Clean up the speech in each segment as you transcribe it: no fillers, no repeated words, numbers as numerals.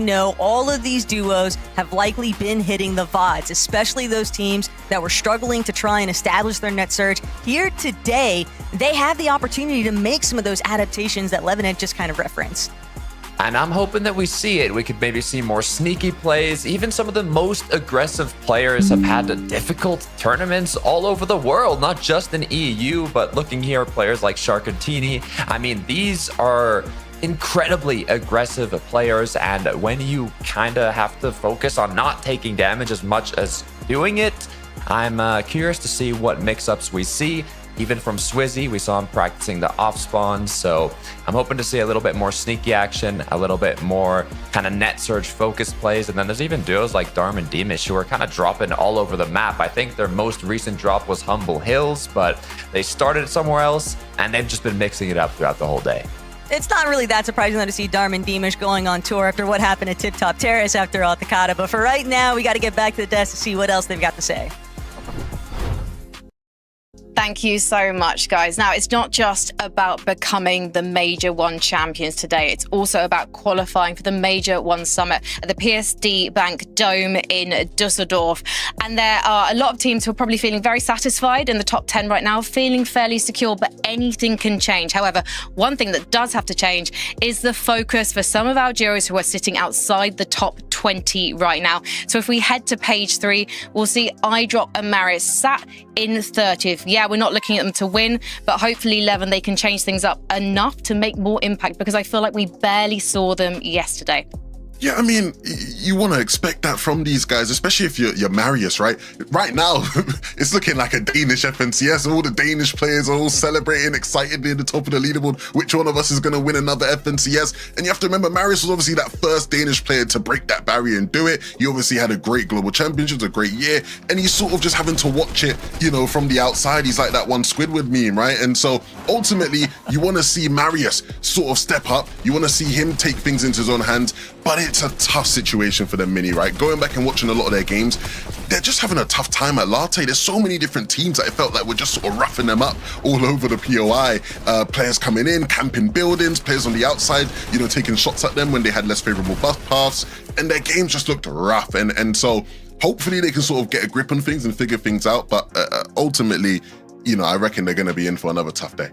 know all of these duos have likely been hitting the VODs, especially those teams that were struggling to try and establish their net surge. Here today, they have the opportunity to make some of those adaptations that Levin had just kind of referenced. And I'm hoping that we see it. We could maybe see more sneaky plays. Even some of the most aggressive players have had difficult tournaments all over the world, not just in EU, but looking here at players like Sharkantini. I mean, these are incredibly aggressive players, and when you kind of have to focus on not taking damage as much as doing it, I'm curious to see what mix-ups we see. Even from Swizzy, we saw him practicing the off spawn, so I'm hoping to see a little bit more sneaky action, a little bit more kind of net surge focused plays, and then there's even duos like Darm and Demish who are kind of dropping all over the map. I think their most recent drop was Humble Hills, but they started somewhere else, and they've just been mixing it up throughout the whole day. It's not really that surprising, though, to see Darm and Demish going on tour after what happened at Tip Top Terrace after Altakata. But for right now, we got to get back to the desk to see what else they've got to say. Thank you so much, guys. Now, it's not just about becoming the Major One champions today. It's also about qualifying for the Major One Summit at the PSD Bank Dome in Dusseldorf. And there are a lot of teams who are probably feeling very satisfied in the top 10 right now, feeling fairly secure, but anything can change. However, one thing that does have to change is the focus for some of our duos who are sitting outside the top 20 right now. So if we head to page 3, we'll see iDrop and Maris sat in 30th. Yeah, we're not looking at them to win, but hopefully, Levin, they can change things up enough to make more impact, because I feel like we barely saw them yesterday. Yeah, I mean, you want to expect that from these guys, especially if you're Marius, right? Right now, it's looking like a Danish FNCS. All the Danish players are all celebrating excitedly at the top of the leaderboard. Which one of us is going to win another FNCS? And you have to remember, Marius was obviously that first Danish player to break that barrier and do it. He obviously had a great global championships, a great year, and he's sort of just having to watch it, you know, from the outside. He's like that one Squidward meme, right? And so ultimately, you want to see Marius sort of step up. You want to see him take things into his own hands. But it's a tough situation for them, Mini, right? Going back and watching a lot of their games, they're just having a tough time at Latte. There's so many different teams that it felt like we're just sort of roughing them up all over the POI. Players coming in, camping buildings, players on the outside, you know, taking shots at them when they had less favorable buff paths, and their games just looked rough. And so hopefully they can sort of get a grip on things and figure things out. But ultimately, you know, I reckon they're going to be in for another tough day.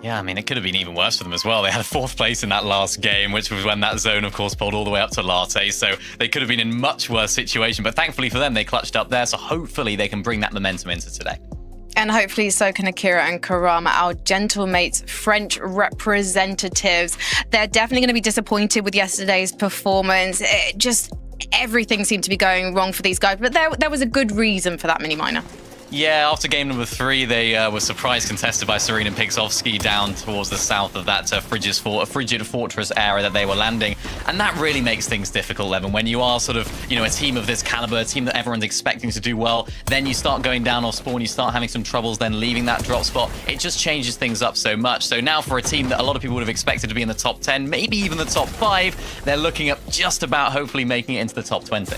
Yeah, I mean, it could have been even worse for them as well. They had 4th place in that last game, which was when that zone, of course, pulled all the way up to Latte. So they could have been in much worse situation. But thankfully for them, they clutched up there. So hopefully they can bring that momentum into today. And hopefully so can Akira and Karama, our gentlemates, French representatives. They're definitely going to be disappointed with yesterday's performance. Everything seemed to be going wrong for these guys. But there was a good reason for that, Mini Miner. Yeah, after game number 3, they were surprise contested by Serena and Pixovsky down towards the south of that frigid fortress area that they were landing. And that really makes things difficult, Levin. When you are sort of, you know, a team of this caliber, a team that everyone's expecting to do well, then you start going down off spawn, you start having some troubles, then leaving that drop spot. It just changes things up so much. So now for a team that a lot of people would have expected to be in the top 10, maybe even the top 5, they're looking at just about hopefully making it into the top 20.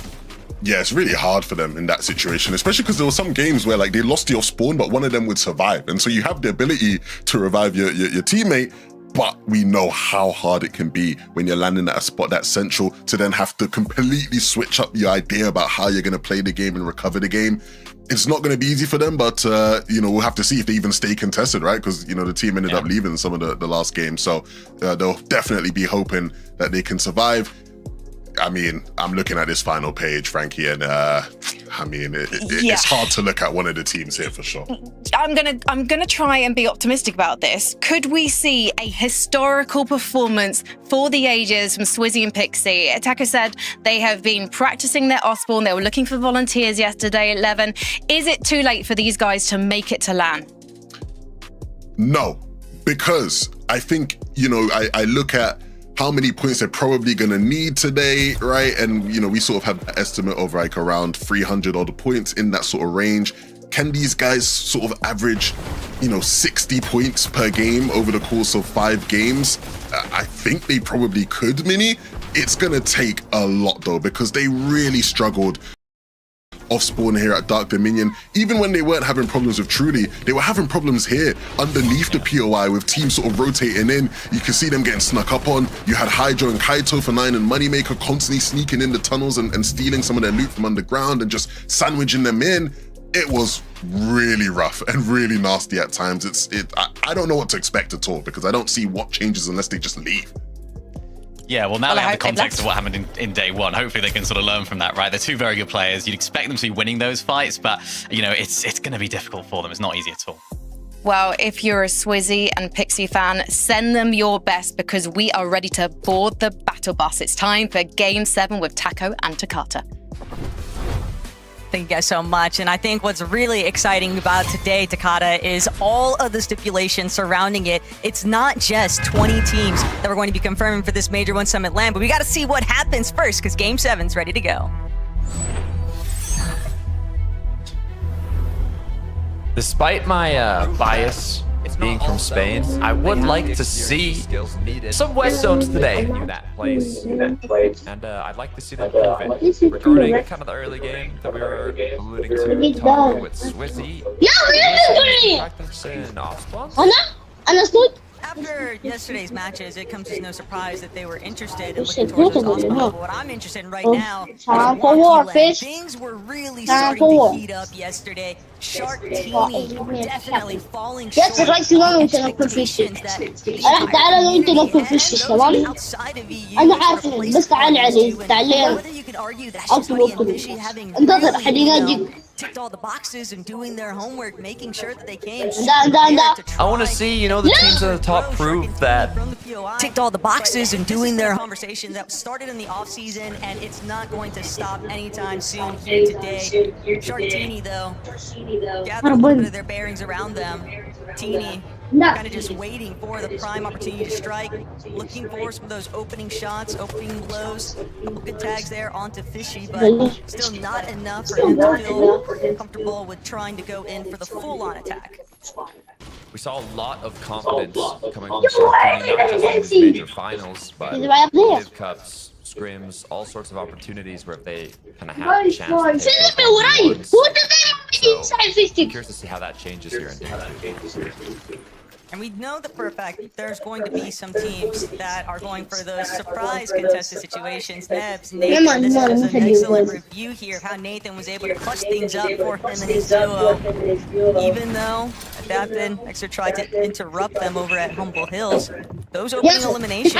Yeah, it's really hard for them in that situation, especially because there were some games where like they lost the off spawn, but one of them would survive. And so you have the ability to revive your teammate, but we know how hard it can be when you're landing at a spot that's central to then have to completely switch up your idea about how you're going to play the game and recover the game. It's not going to be easy for them, but, you know, we'll have to see if they even stay contested, right? Because, you know, the team ended up leaving some of the last games. So they'll definitely be hoping that they can survive. I mean, I'm looking at this final page, Frankie, and I mean, it's hard to look at one of the teams here for sure. I'm gonna try and be optimistic about this. Could we see a historical performance for the ages from Swizzy and Pixie? Attacker said they have been practicing their off-spawn. They were looking for volunteers yesterday at 11. Is it too late for these guys to make it to LAN? No, because I think, you know, I look at how many points they're probably going to need today, right? And, you know, we sort of have an estimate of like around 300 odd points in that sort of range. Can these guys sort of average, you know, 60 points per game over the course of 5 games? I think they probably could, Mini. It's going to take a lot though, because they really struggled off spawn here at Dark Dominion. Even when they weren't having problems with Truly, they were having problems here underneath the POI with teams sort of rotating in. You can see them getting snuck up on. You had Hydro and Kaito for 9 and Moneymaker constantly sneaking in the tunnels and stealing some of their loot from underground and just sandwiching them in. It was really rough and really nasty at times. I don't know what to expect at all because I don't see what changes unless they just leave. Yeah, well, now they have the context of what happened in day one. Hopefully they can sort of learn from that, right? They're two very good players. You'd expect them to be winning those fights, but, you know, it's going to be difficult for them. It's not easy at all. Well, if you're a Swizzy and Pixie fan, send them your best because we are ready to board the battle bus. It's time for Game 7 with Taco and Takata. Thank you guys so much. And I think what's really exciting about today, Takata, is all of the stipulations surrounding it. It's not just 20 teams that we're going to be confirming for this Major 1 Summit LAN, but we got to see what happens first because Game 7's ready to go. Despite my bias being from Spain, I would like to see some West Zones today. That place. And I'd like to see them prove it. Regarding kind of the early game that we were alluding to, talking with Swizzy. Practice in off-spawn? After yesterday's matches, it comes as no surprise that they were interested in looking towards those hospitals. But what I'm interested in right now is Wonky. Things were really starting to heat up yesterday. Shark Teeny definitely falling short of expectations that outside of EU. Whether you could argue that Shotty and Fishy having really, ticked all the boxes and doing their homework, making sure that they came. I want to see, the teams at the top prove that. Ticked all the boxes and doing their conversation that started in the off season, and it's not going to stop anytime soon here today. Shark Teeny, though, gather a little bit of their bearings around them. Teeny kind of just waiting for the prime opportunity to strike, looking for some of those opening shots, opening blows. Couple good tags there onto Fishy, but still not enough for him to feel comfortable with trying to go in for the full-on attack. We saw a lot of confidence coming from Shark Teeny, not just in these major finals, but Live Cups, scrims, all sorts of opportunities where if they kind of have a chance to take the so, curious to see how that changes here in Day 2. And we know that for a fact there's going to be some teams that are going for those surprise contested situations. Nebs, Nathan, this is an excellent review here of how Nathan was able to clutch things up for him and his duo. Even though Adapted Extra tried to interrupt them over at Humble Hills, those opening eliminations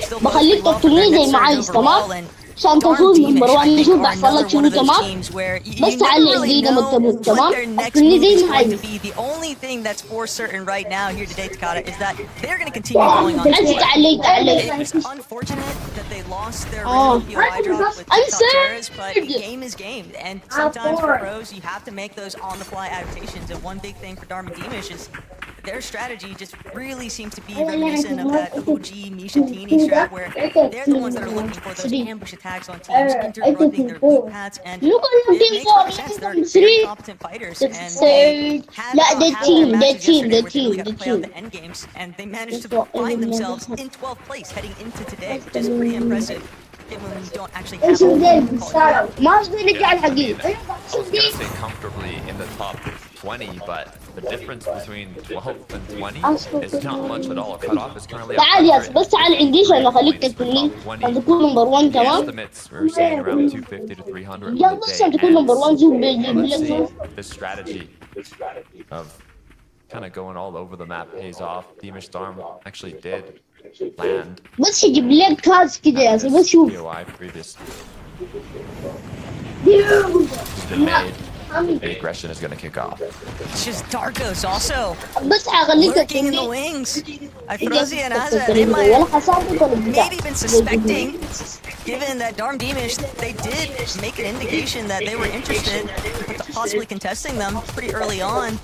still mostly well for their net surge overall, and Darm Demish, I think, are another one of those teams where you never really know what their next move is going to be. The only thing that's for certain right now here today, Takata, is that they're going to continue going on. It's unfortunate that they lost their original POI drop with Terrace, but game is game. And sometimes for pros, you have to make those on-the-fly adaptations. And one big thing for Darm Demish is their strategy just really seems to be reminiscent of that OG Misha Teeny strat, where they're the ones that are looking for those ambush attacks on teams, interrupting their loot paths, and it makes perfect sense. They're very competent fighters, and they had their matches yesterday where they really got to play out the end games, and they managed to find themselves in 12th place heading into today, which is pretty impressive. When you don't actually have I was going to say comfortably in the top 20, but the difference between 12 and 20 is not much at all. Cutoff is currently estimates we're saying around 250 to 300. Let's see this strategy of kind of going all over the map pays off. Demish Storm actually did land. بس يجيب لك كاز كده يا اخي بس شوف The aggression is going to kick off. It's just Darkos also بس هخليك lurking in the wings. Frozy and Azra, they might have maybe been suspecting, given that Darm Demish, they did make an indication that they were interested in possibly contesting them pretty early on.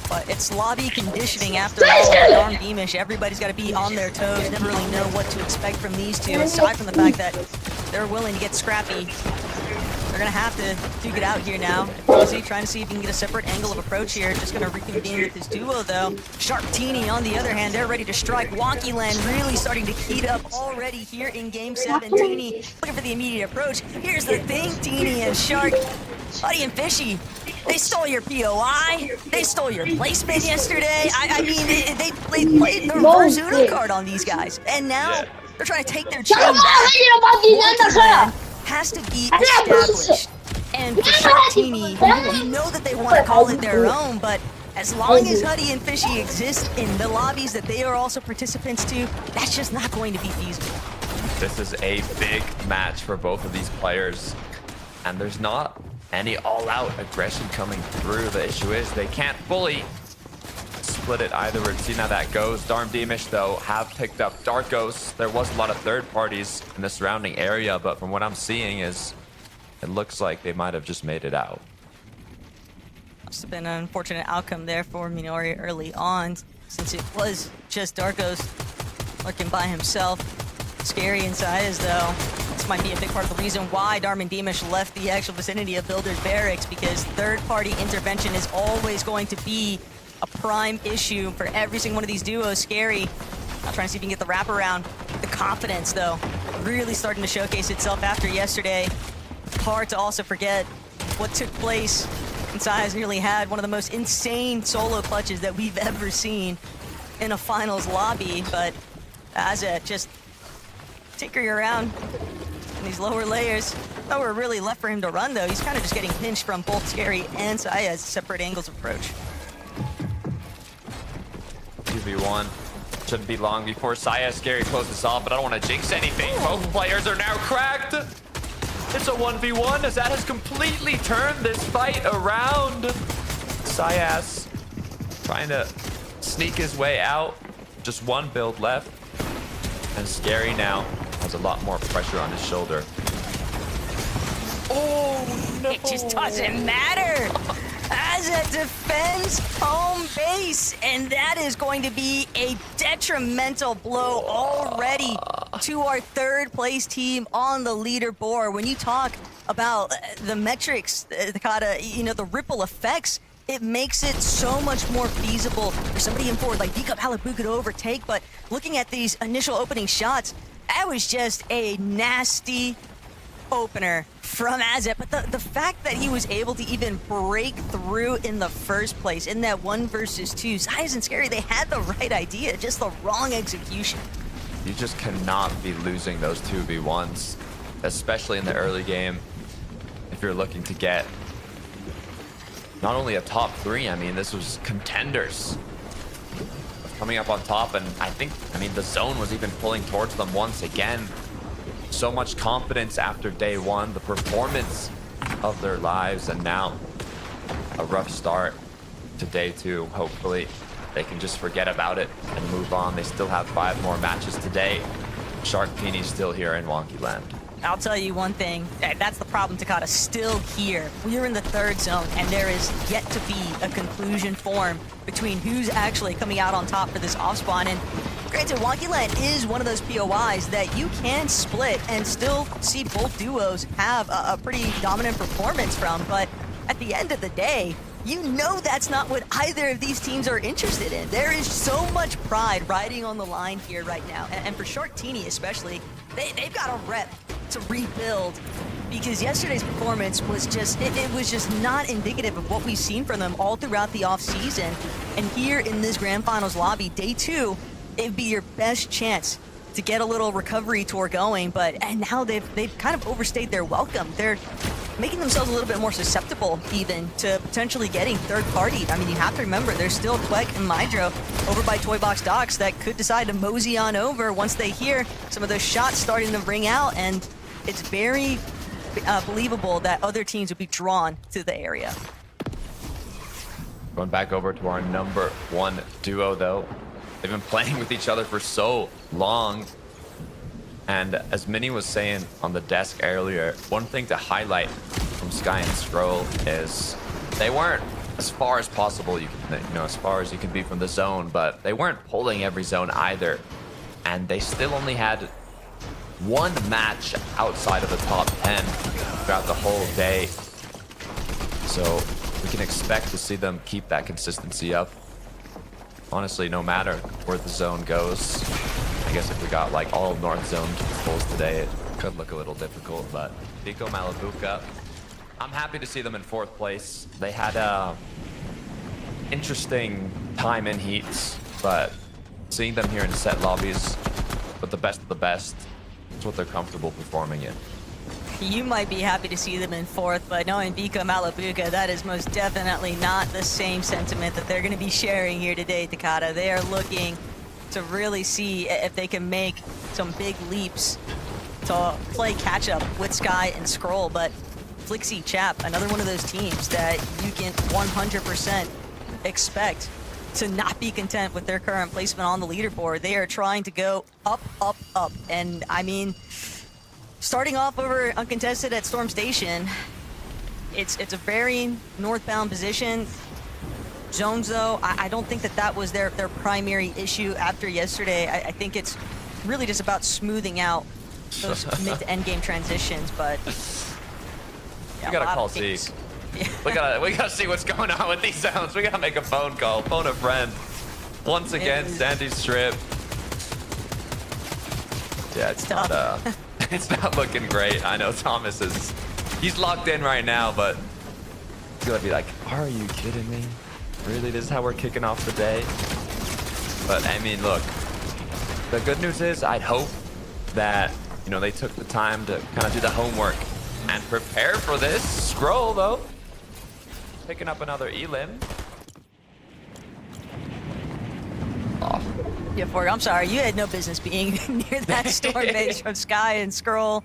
But it's lobby conditioning after all. Darm Demish, everybody's got to be on their toes, never really know what to expect from these two, aside from the fact that they're willing to get scrappy. They're going to have to duke it out here now. Frozy trying to see if he can get a separate angle of approach here. Just going to reconvene with his duo, though. Shark Teeny, on the other hand, they're ready to strike. Wonky Land really starting to heat up already here in Game 7. Teeny looking for the immediate approach. Here's the thing, Teeny and Shark. Buddy and Fishy, they stole your POI. They stole your placement yesterday. I mean, they played the reverse Uno card on these guys. And now they're trying to take their chain back. One has to be established. And for Sharktini, you know that they want to call it their own, but as long as Huddy and Fishy exist in the lobbies that they are also participants to, that's just not going to be feasible. This is a big match for both of these players, and there's not any all-out aggression coming through. The issue is they can't fully split it either. We're seeing how that goes. Darm Demish, though, have picked up Darkos. There was a lot of third parties in the surrounding area, but from what I'm seeing is it looks like they might have just made it out. Must have been an unfortunate outcome there for Minori early on, since it was just Darkos lurking by himself. Scary inside as though this might be a big part of the reason why Darman Demish left the actual vicinity of Builder's Barracks, because third-party intervention is always going to be a prime issue for every single one of these duos. Scary, now trying to see if he can get the wraparound. The confidence, though, really starting to showcase itself after yesterday. Hard to also forget what took place. Sai has nearly had one of the most insane solo clutches that we've ever seen in a finals lobby, but Azet just tinkering around in these lower layers. Nowhere really left for him to run, though. He's kind of just getting pinched from both Scary and Sai as separate angles of approach. 2v1. Shouldn't be long before Saya Scary closes this off, but I don't want to jinx anything. Both players are now cracked. It's a 1v1 as that has completely turned this fight around. Sayas trying to sneak his way out. Just one build left. And Scary now has a lot more pressure on his shoulder. Oh, no. It just doesn't matter. Azet defends home base, and that is going to be a detrimental blow already to our third place team on the leaderboard. When you talk about the metrics, the ripple effects, it makes it so much more feasible for somebody in forward like Dika Palabuka to overtake. But looking at these initial opening shots, that was just a nasty opener from Azet. But the fact that he was able to even break through in the first place in that 1 versus 2, Zayas and Scary, they had the right idea, just the wrong execution. You just cannot be losing those 2v1s, especially in the early game. If you're looking to get not only a top 3, I mean, this was contenders coming up on top, and I mean, the zone was even pulling towards them once again. So much confidence after day 1, the performance of their lives, and now a rough start to day 2. Hopefully they can just forget about it and move on. They still have 5 more matches today. Sharktini's still here in Wonky Land. I'll tell you one thing, that's the problem, Takata, still here. We're in the third zone, and there is yet to be a conclusion formed between who's actually coming out on top for this off-spawn. And granted, Wonky Land is one of those POIs that you can split and still see both duos have a pretty dominant performance from, but at the end of the day, you know that's not what either of these teams are interested in. There is so much pride riding on the line here right now, and for Sharktini especially, they've got a rep to rebuild, because yesterday's performance was just, it was just not indicative of what we've seen from them all throughout the off-season. And here in this Grand Finals lobby, day 2, it'd be your best chance to get a little recovery tour going, and now they've kind of overstayed their welcome. They're making themselves a little bit more susceptible even to potentially getting third party. I mean, you have to remember, there's still Quek and Mydro over by Toy Box Docks that could decide to mosey on over once they hear some of those shots starting to ring out, and it's very believable that other teams would be drawn to the area. Going back over to our number 1 duo, though. They've been playing with each other for so long. And as Minnie was saying on the desk earlier, one thing to highlight from Sky and Scroll is they weren't as far as possible, as far as you can be from the zone, but they weren't pulling every zone either. And they still only had 1 match outside of the top 10 throughout the whole day. So we can expect to see them keep that consistency up. Honestly, no matter where the zone goes. I guess if we got like all North Zone pulls today, it could look a little difficult, but Pico Malabuka I'm happy to see them in 4th place. They had a interesting time in heats, but seeing them here in set lobbies with the best of the best, it's what they're comfortable performing in. You might be happy to see them in 4th, but knowing Vika Malabuka, that is most definitely not the same sentiment that they're going to be sharing here today, Takata. They are looking to really see if they can make some big leaps to play catch-up with Sky and Scroll, but Flixie Chap, another one of those teams that you can 100% expect to not be content with their current placement on the leaderboard. They are trying to go up, up, up, and I mean, starting off over uncontested at Storm Station, it's a very northbound position. Zones, though, I don't think that was their primary issue after yesterday. I think it's really just about smoothing out those mid to end game transitions, but yeah, we gotta call Zeke. Yeah. We gotta see what's going on with these zones. We gotta make a phone call, phone a friend. Once again, Sandy Strip. Yeah, it's not it's not looking great. I know Thomas he's locked in right now, but he's gonna be like, are you kidding me? Really, this is how we're kicking off the day? But I mean, look, the good news is I'd hope that, you know, they took the time to kind of do the homework and prepare for this. Scroll, though, picking up another elim. Yeah, Fork, I'm sorry. You had no business being near that storm base from Sky and Scroll.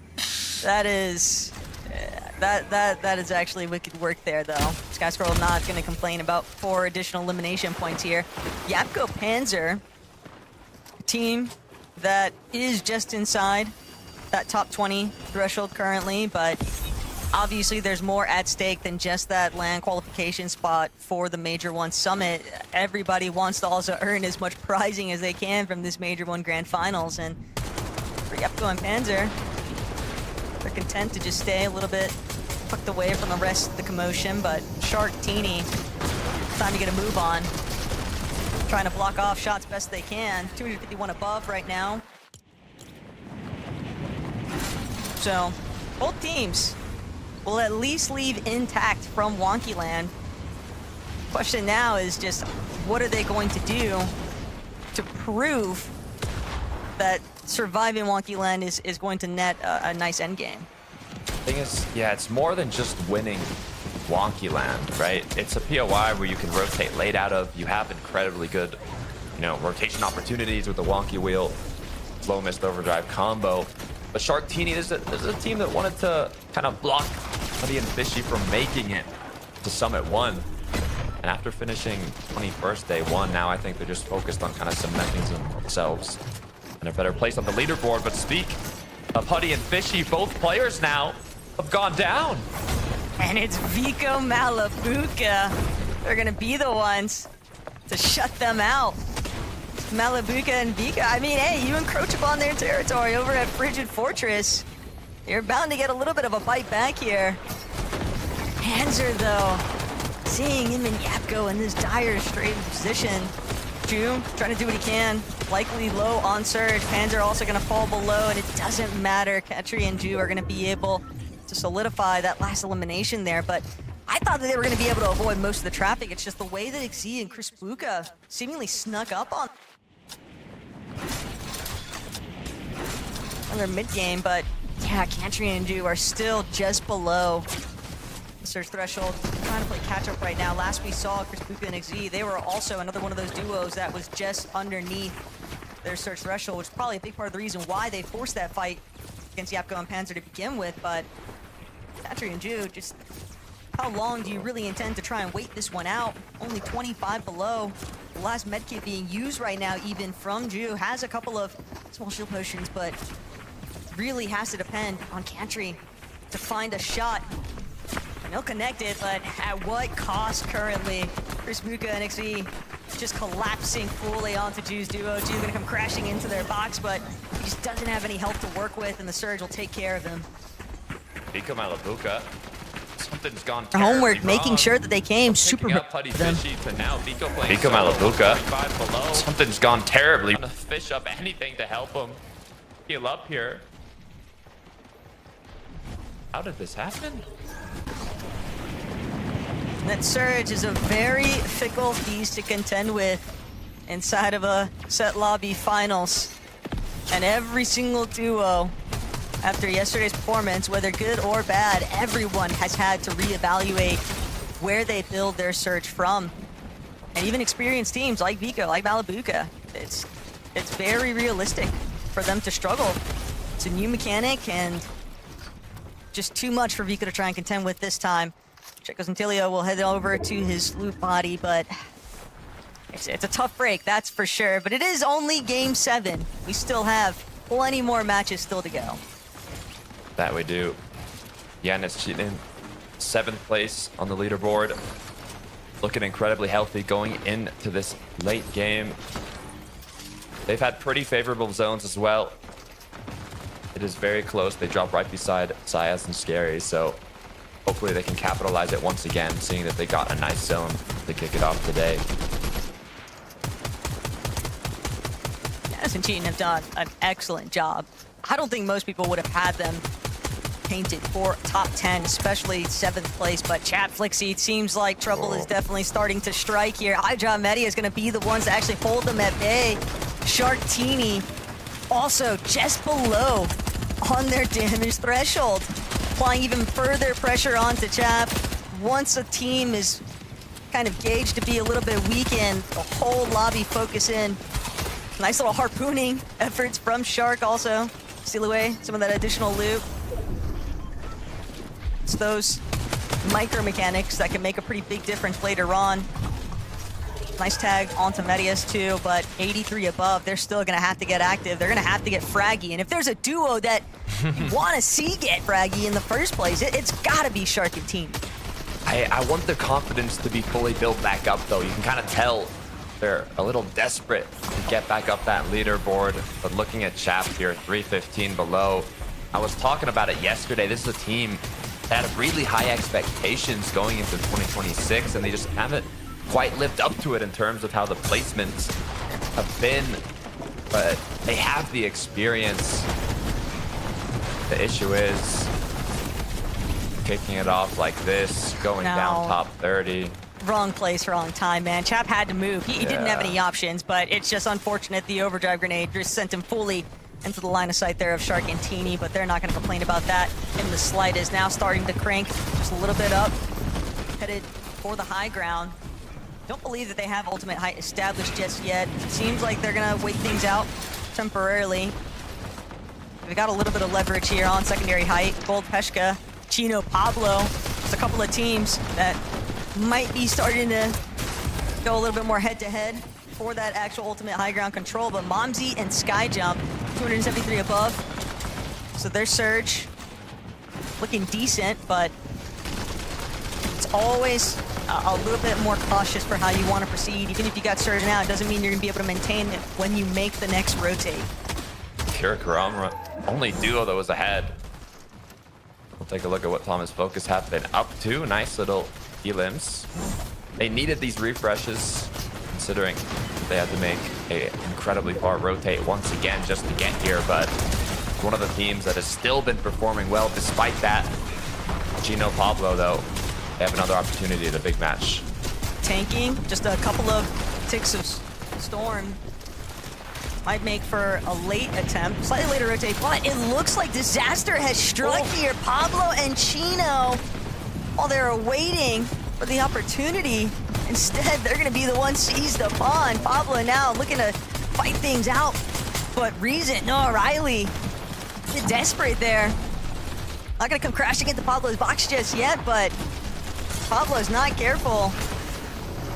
That is... That is actually wicked work there, though. Sky Scroll not going to complain about 4 additional elimination points here. Yapko Panzer, a team that is just inside that top 20 threshold currently, but obviously there's more at stake than just that LAN qualification spot for the Major 1 Summit. Everybody wants to also earn as much prizing as they can from this Major 1 Grand Finals, and for Yapko and Panzer, they're content to just stay a little bit tucked away from the rest of the commotion, but Shark Teeny, time to get a move on. Trying to block off shots best they can. 251 above right now. So, both teams will at least leave intact from Wonky Land. Question now is just, what are they going to do to prove that surviving Wonky Land is going to net a nice endgame? Thing is, yeah, it's more than just winning Wonky Land, right? It's a POI where you can rotate late out of. You have incredibly good, you know, rotation opportunities with the Wonky Wheel, low missed overdrive combo. But Shark Teeny is a team that wanted to kind of block Buddy and Fishy from making it to Summit 1. And after finishing 21st day 1, now I think they're just focused on kind of cementing themselves in a better place on the leaderboard. But speak of Huddy and Fishy, both players now have gone down. And it's Vico Malabuka. They're gonna be the ones to shut them out. Malabuka and Vika, I mean, hey, you encroach upon their territory over at Frigid Fortress. You're bound to get a little bit of a bite back here. Panzer, though, seeing him and Yapko in this dire straight position. Ju trying to do what he can. Likely low on surge. Panzer also going to fall below, and it doesn't matter. Katri and Ju are going to be able to solidify that last elimination there, but I thought that they were going to be able to avoid most of the traffic. It's just the way that Xi and Chris Bluka seemingly snuck up on their mid-game, but yeah, Katri and Ju are still just below the surge threshold. Trying to play catch-up right now. Last we saw Chris Bluka and Xi, they were also another one of those duos that was just underneath their surge threshold, which is probably a big part of the reason why they forced that fight against Yapko and Panzer to begin with. But Katri and Ju, just how long do you really intend to try and wait this one out? Only 25 below. The last medkit being used right now, even from Ju, has a couple of small shield potions, but really has to depend on Katri to find a shot. And he'll connect it, but at what cost currently? Chris Buka and Xi just collapsing fully onto Ju's duo. Ju's gonna come crashing into their box, but he just doesn't have any help to work with, and the surge will take care of him. Vika Malabuka. Something's gone Homework, wrong. making sure that they came super Picking up Putty them. Fishy to now Vika Malabuka. Something's gone terribly. Trying to fish up anything to help him heal up here. How did this happen? That Surge is a very fickle beast to contend with inside of a set lobby finals. And every single duo, after yesterday's performance, whether good or bad, everyone has had to reevaluate where they build their Surge from. And even experienced teams like Vico, like Malabuka, it's very realistic for them to struggle. It's a new mechanic and just too much for Vico to try and contend with this time. Chekos Antilio will head over to his loot body, but it's a tough break, that's for sure. But it is only Game 7. We still have plenty more matches still to go. That we do. Yanis cheating in 7th place on the leaderboard. Looking incredibly healthy going into this late game. They've had pretty favorable zones as well. It is very close. They drop right beside Sayas and Scary, so hopefully they can capitalize it once again, seeing that they got a nice zone to kick it off today. Yanis and Cheatin have done an excellent job. I don't think most people would have had them painted for top 10, especially 7th place, but Chat Flixie, it seems like trouble is definitely starting to strike here. Hydra Media is going to be the ones that actually hold them at bay. Sharktini also just below on their damage threshold, applying even further pressure onto Chap. Once a team is kind of gauged to be a little bit weakened, the whole lobby focus in. Nice little harpooning efforts from Shark also. Steal away some of that additional loot. It's those micro mechanics that can make a pretty big difference later on. Nice tag onto Medius too, but 83 above, they're still gonna have to get active. They're gonna have to get fraggy. And if there's a duo that you wanna see get fraggy in the first place, it's gotta be Shark and Team. I want their confidence to be fully built back up though. You can kind of tell they're a little desperate to get back up that leaderboard. But looking at Chap here, 315 below. I was talking about it yesterday. This is a team that had really high expectations going into 2026, and they just haven't quite lived up to it in terms of how the placements have been. But they have the experience. The issue is kicking it off like this, going down top 30. Wrong place, wrong time, man. Chap had to move. He didn't have any options, but it's just unfortunate the overdrive grenade just sent him fully into the line of sight there of Shark and Teeny, but they're not going to complain about that in the slightest. Now starting to crank just a little bit up, headed for the high ground. Don't believe that they have ultimate height established just yet. Seems like they're going to wait things out temporarily. We got a little bit of leverage here on secondary height. Gold Peshka, Chino, Pablo. There's a couple of teams that might be starting to go a little bit more head-to-head for that actual ultimate high ground control, but Momsy and Skyjump, 273 above. So their Surge looking decent, but it's always a little bit more cautious for how you want to proceed. Even if you got Surge now, it doesn't mean you're going to be able to maintain it when you make the next rotate. Pure Karamra, only duo that was ahead. We'll take a look at what Thomas Focus have been up to. Nice little elims. They needed these refreshes, considering they had to make an incredibly far rotate once again just to get here, but one of the teams that has still been performing well despite that. Gino Pablo, though, they have another opportunity at a big match. Tanking, just a couple of ticks of Storm might make for a late attempt, slightly later rotate, but it looks like disaster has struck here. Pablo and Chino, while they're waiting for the opportunity, instead they're gonna be the ones seized upon. Pablo now looking to fight things out, but Reason, no, Riley, a bit desperate there. Not gonna come crashing into Pablo's box just yet, but Pablo's not careful.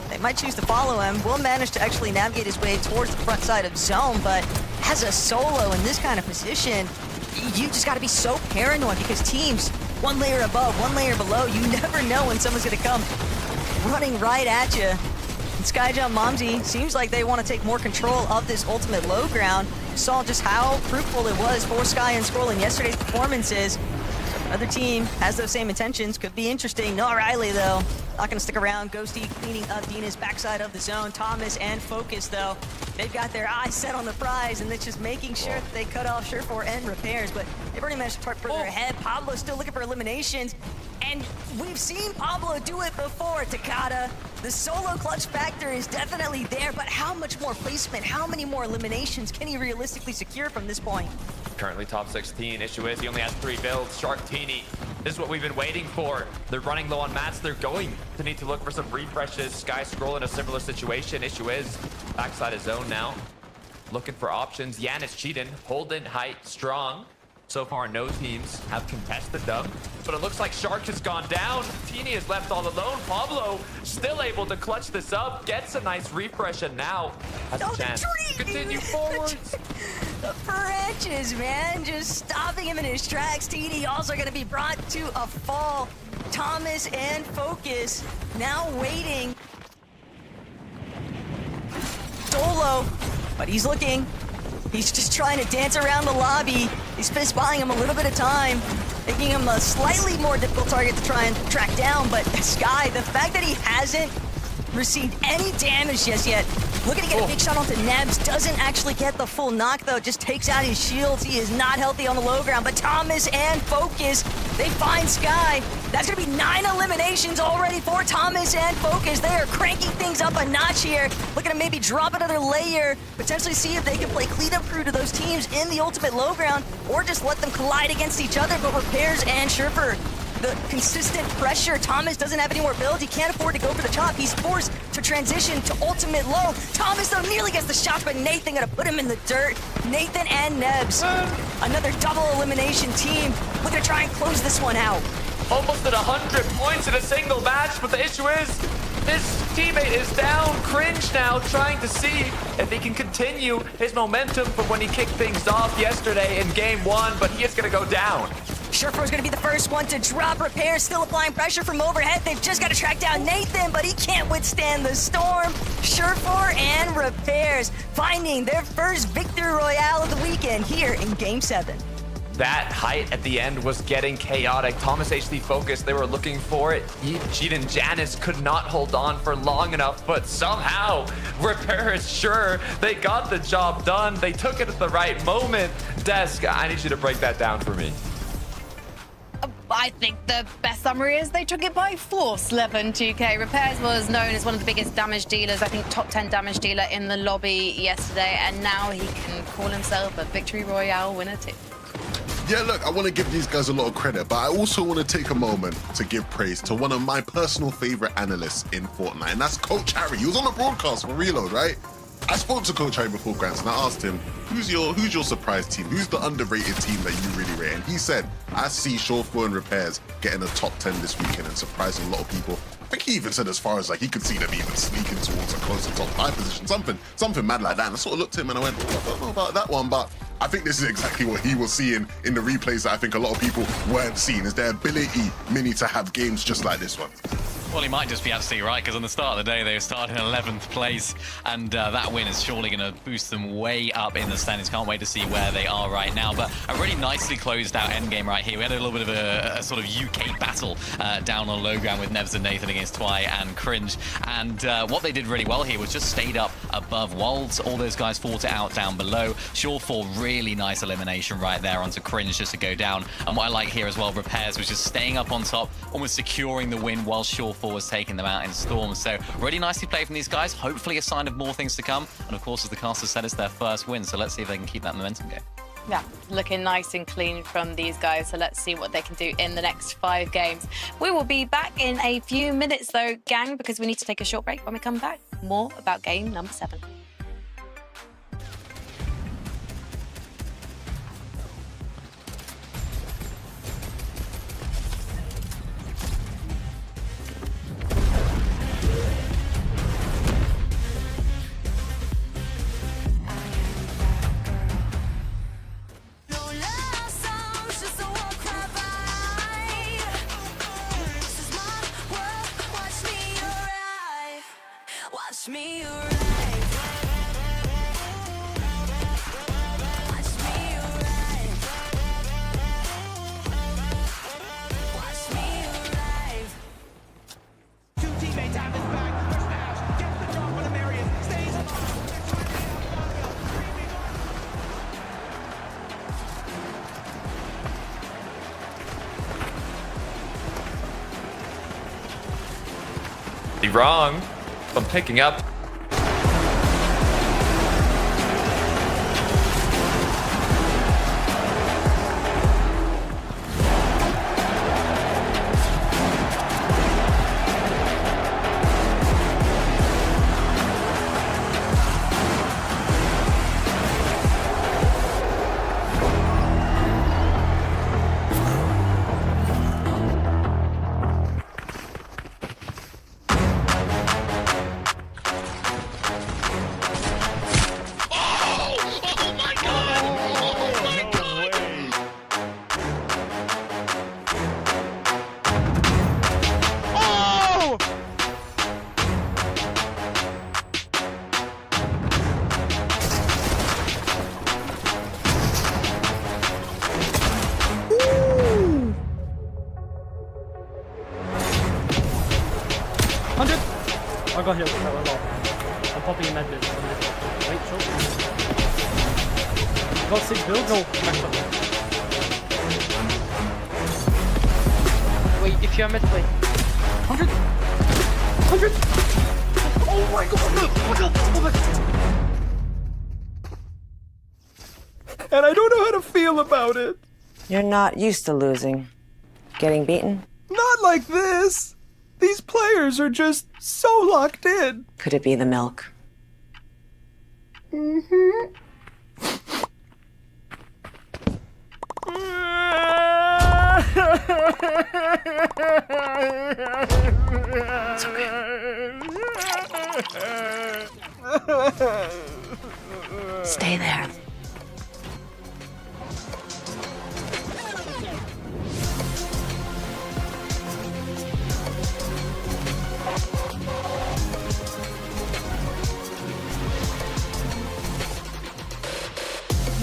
They might choose to follow him. Will manage to actually navigate his way towards the front side of zone, but as a solo in this kind of position, you just gotta be so paranoid because teams, one layer above, one layer below, you never know when someone's gonna come running right at you. And Skyjump Momsy seems like they want to take more control of this ultimate low ground. You saw just how fruitful it was for Sky and Scroll in yesterday's performances. Another team has those same intentions. Could be interesting. No Riley, though. Not going to stick around. Ghosty cleaning up Dina's backside of the zone. Thomas and Focus, though, they've got their eyes set on the prize, and it's just making sure that they cut off Surefour and repairs. But they've already managed to tarp further ahead. Pablo's still looking for eliminations. And we've seen Pablo do it before, Takada. The solo clutch factor is definitely there, but how much more placement, how many more eliminations can he realistically secure from this point? Currently top 16. Issue is he only has 3 builds. Sharktini, this is what we've been waiting for. They're running low on mats. They're going to need to look for some refreshes. Sky Scroll in a similar situation. Issue is backside his zone now. Looking for options. Yanis cheating. Holden, Height, Strong. So far, no teams have contested them, but it looks like Shark has gone down. Teeny is left all alone. Pablo still able to clutch this up, gets a nice refresh, and now has a chance to continue forwards. The branches, man, just stopping him in his tracks. Teeny also going to be brought to a fall. Thomas and Focus now waiting. Solo, but he's looking. He's just trying to dance around the lobby. He's fist buying him a little bit of time, making him a slightly more difficult target to try and track down. But Sky, the fact that he hasn't received any damage just yet, looking to get a big shot onto Nebs, doesn't actually get the full knock though, just takes out his shields. He is not healthy on the low ground, but Thomas and Focus, they find Sky. That's gonna be 9 eliminations already for Thomas and Focus. They are cranking things up a notch here, looking to maybe drop another layer, potentially see if they can play cleanup crew to those teams in the ultimate low ground, or just let them collide against each other. But Repairs and Sherper, the consistent pressure. Thomas doesn't have any more builds. He can't afford to go for the chop. He's forced to transition to ultimate low. Thomas, though, nearly gets the shot, but Nathan gonna put him in the dirt. Nathan and Nebs, another double elimination team, looking to try and close this one out. Almost at 100 points in a single match, but the issue is his teammate is down. Cringe now, trying to see if he can continue his momentum from when he kicked things off yesterday in game 1, but he is gonna go down. Surefour's gonna be the first one to drop. Repairs still applying pressure from overhead. They've just got to track down Nathan, but he can't withstand the storm. Surefour and Repairs finding their first victory royale of the weekend here in Game 7. That height at the end was getting chaotic. Thomas HD focused. They were looking for it. Jeet and Janice could not hold on for long enough, but somehow Repairs, sure, they got the job done. They took it at the right moment. Desk, I need you to break that down for me. I think the best summary is they took it by force, Levin 2K. Repairs was known as one of the biggest damage dealers, I think top 10 damage dealer in the lobby yesterday, and now he can call himself a Victory Royale winner too. Yeah, look, I want to give these guys a lot of credit, but I also want to take a moment to give praise to one of my personal favorite analysts in Fortnite, and that's Coach Harry. He was on the broadcast for Reload, right? I spoke to Coach Harry before Grants and I asked him, who's your surprise team? Who's the underrated team that you really rate? And he said, I see Surefour and Repairs getting a top 10 this weekend and surprising a lot of people. I think he even said as far as like he could see them even sneaking towards a close to top 5 position, something mad like that. And I sort of looked at him and I went, I don't know about that one, but I think this is exactly what he was seeing in the replays that I think a lot of people weren't seeing, is their ability, Mini, to have games just like this one. Well, he might just be absolutely right, because on the start of the day, they started in 11th place, and that win is surely going to boost them way up in the standings. Can't wait to see where they are right now. But a really nicely closed out endgame right here. We had a little bit of a sort of UK battle down on low ground with Nevs and Nathan against Twy and Cringe. And what they did really well here was just stayed up above Walds. All those guys fought it out down below. Surefour, really nice elimination right there onto Cringe just to go down. And what I like here as well, Repairs was just staying up on top, almost securing the win while Surefour was taking them out in Storm. So really nicely played from these guys. Hopefully a sign of more things to come. And of course, as the caster said, it's their first win. So let's see if they can keep that momentum going. Yeah, looking nice and clean from these guys. So let's see what they can do in the next 5 games. We will be back in a few minutes though, gang, because we need to take a short break. When we come back, more about game number 7. Watch me arrive. Be wrong. I'm picking up. I got hit with that one off. I'm popping a medbit. Wait, short. Got 6 builds. No, maxed up. Wait, if you're mid, wait. 100! 100! Oh my god! Oh my god! And I don't know how to feel about it. You're not used to losing. Getting beaten? Not like this! These players are just so locked in. Could it be the milk? Mm-hmm. It's okay. Stay there.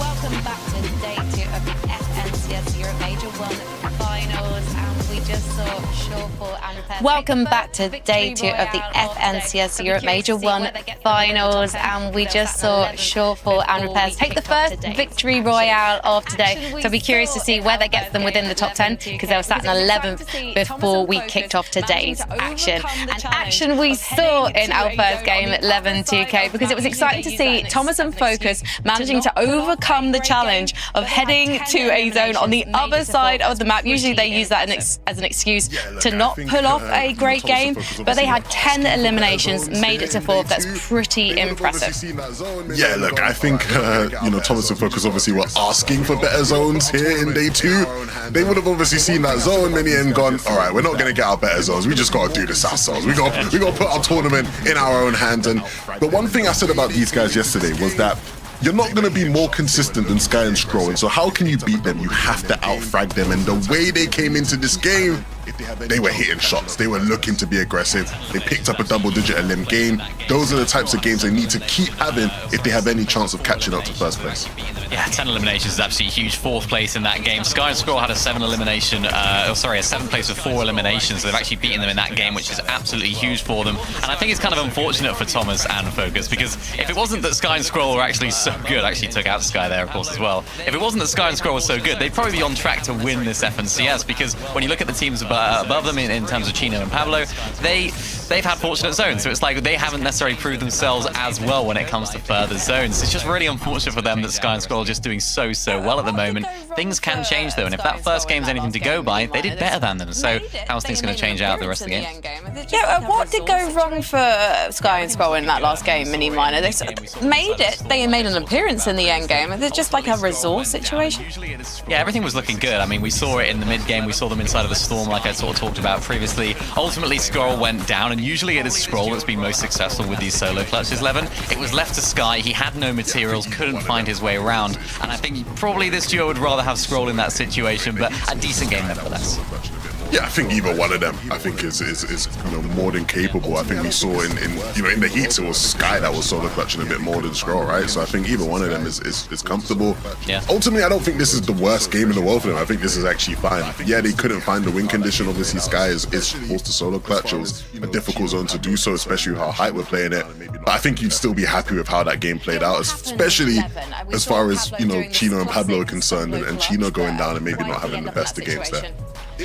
Welcome back to day 2 of the FNCS Europe Major 1 finals, and we just saw Shawful and Repairs. Welcome back to day 2 of the FNCS Europe Major 1 finals, and we just saw Shawful and Repairs take the first victory royale of today. So I'll be curious to see where that gets them within the top 10, because they were sat in 11th before we kicked off today's action. And action we saw in our first game at 11-2K, because it was exciting to see Thomas and Focus managing to overcome the challenge of heading to a zone on the other side of the map. Usually they use that as an excuse to not pull off a great game, but they had 10 eliminations, made it to 4th. That's pretty impressive. Yeah, look, I think, Thomas and Focus obviously were asking for better zones here in day 2. They would have obviously seen that zone many and gone, all right, we're not going to get our better zones. We just got to do this ourselves. We got to put our tournament in our own hands. And the one thing I said about these guys yesterday was that you're not going to be more consistent than Sky and Scroll, and so how can you beat them? You have to out-frag them, and the way they came into this game, they were hitting shots. They were looking to be aggressive. They picked up a double-digit elim gain. Those are the types of games they need to keep having if they have any chance of catching up to first place. Yeah, 10 eliminations is absolutely huge. 4th place in that game. Sky and Scroll had a 7th place with 4 eliminations. So they've actually beaten them in that game, which is absolutely huge for them. And I think it's kind of unfortunate for Thomas and Focus, because if it wasn't that Sky and Scroll were actually so good, I actually took out Sky there, of course, as well. If it wasn't that Sky and Scroll were so good, they'd probably be on track to win this FNCS, because when you look at the teams above them in terms of Chino and Pablo, they've had fortunate zones. So it's like they haven't necessarily proved themselves as well when it comes to further zones. It's just really unfortunate for them that Sky and Scroll are just doing so well at the moment. Things can change though, and if that first game's anything to go by, they did better than them. So how's things going to change out the rest of the game? Yeah, what did go wrong for Sky and Scroll in that last game, Mini Minor? They made it. They made an appearance in the end game. Is it just like a resource situation? Yeah, everything was looking good. I mean, we saw it in the mid game. We saw them inside of the storm, like I sort of talked about previously. Ultimately, Scroll went down, and usually it is Scroll that's been most successful with these solo clutches, Levin. It was left to Sky. He had no materials, couldn't find his way around, and I think probably this duo would rather have Scroll in that situation, but a decent game nevertheless. Yeah, I think either one of them, I think is more than capable. I think we saw in the heats it was Sky that was solo clutching a bit more than Scroll, right? So I think either one of them is comfortable. Yeah. Ultimately, I don't think this is the worst game in the world for them. I think this is actually fine. Yeah, they couldn't find the win condition. Obviously, Sky is forced to solo clutch. It was a difficult zone to do so, especially with how Hype were playing it. But I think you'd still be happy with how that game played out, especially as far as Chino and Pablo are concerned, and Chino going down and maybe not having the best of games there.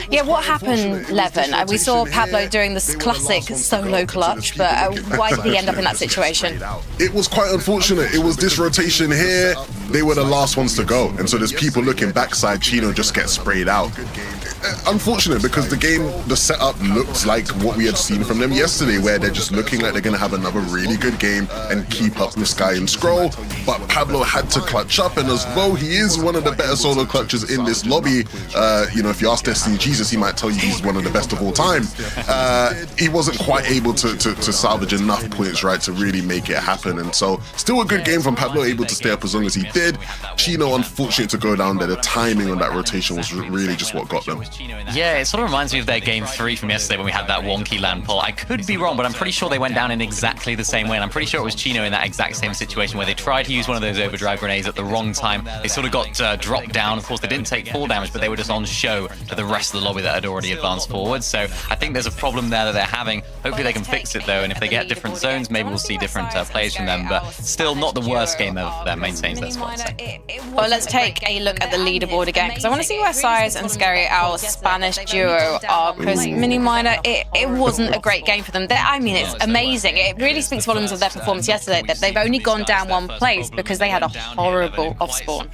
Yeah, what happened, Levin? We saw Pablo doing this classic solo clutch, but why did he end up in that situation? It was quite unfortunate. It was this rotation here. They were the last ones to go. And so there's people looking backside. Chino just gets sprayed out. Unfortunate, because the setup looks like what we had seen from them yesterday, where they're just looking like they're going to have another really good game and keep up with Sky and Scroll. But Pablo had to clutch up, and as though he is one of the better solo clutches in this lobby, you know, if you ask Destiny Jesus, he might tell you he's one of the best of all time. He wasn't quite able to salvage enough points, right, to really make it happen. And so still a good game from Pablo, able to stay up as long as he did. Chino, unfortunate to go down there. The timing on that rotation was really just what got them. Yeah, it sort of reminds me of their game 3 from yesterday when we had that wonky land pull. I could be wrong, but I'm pretty sure they went down in exactly the same way, and I'm pretty sure it was Chino in that exact same situation where they tried to use one of those overdrive grenades at the wrong time. They sort of got dropped down. Of course, they didn't take full damage, but they were just on show to the rest of the lobby that had already advanced forward. So I think there's a problem there that they're having. Hopefully they can fix it, though, and if they get different zones, maybe we'll see different plays from them, but still not the worst game of their maintains their squad. So. Well, let's take a look at the leaderboard again, because I want to see where Size and Scary, our Spanish duo, are, because Mini Miner, it wasn't a great game for them. I mean, it's amazing. It really speaks volumes of their performance yesterday, that they've only gone down one place because they had a horrible off-spawn.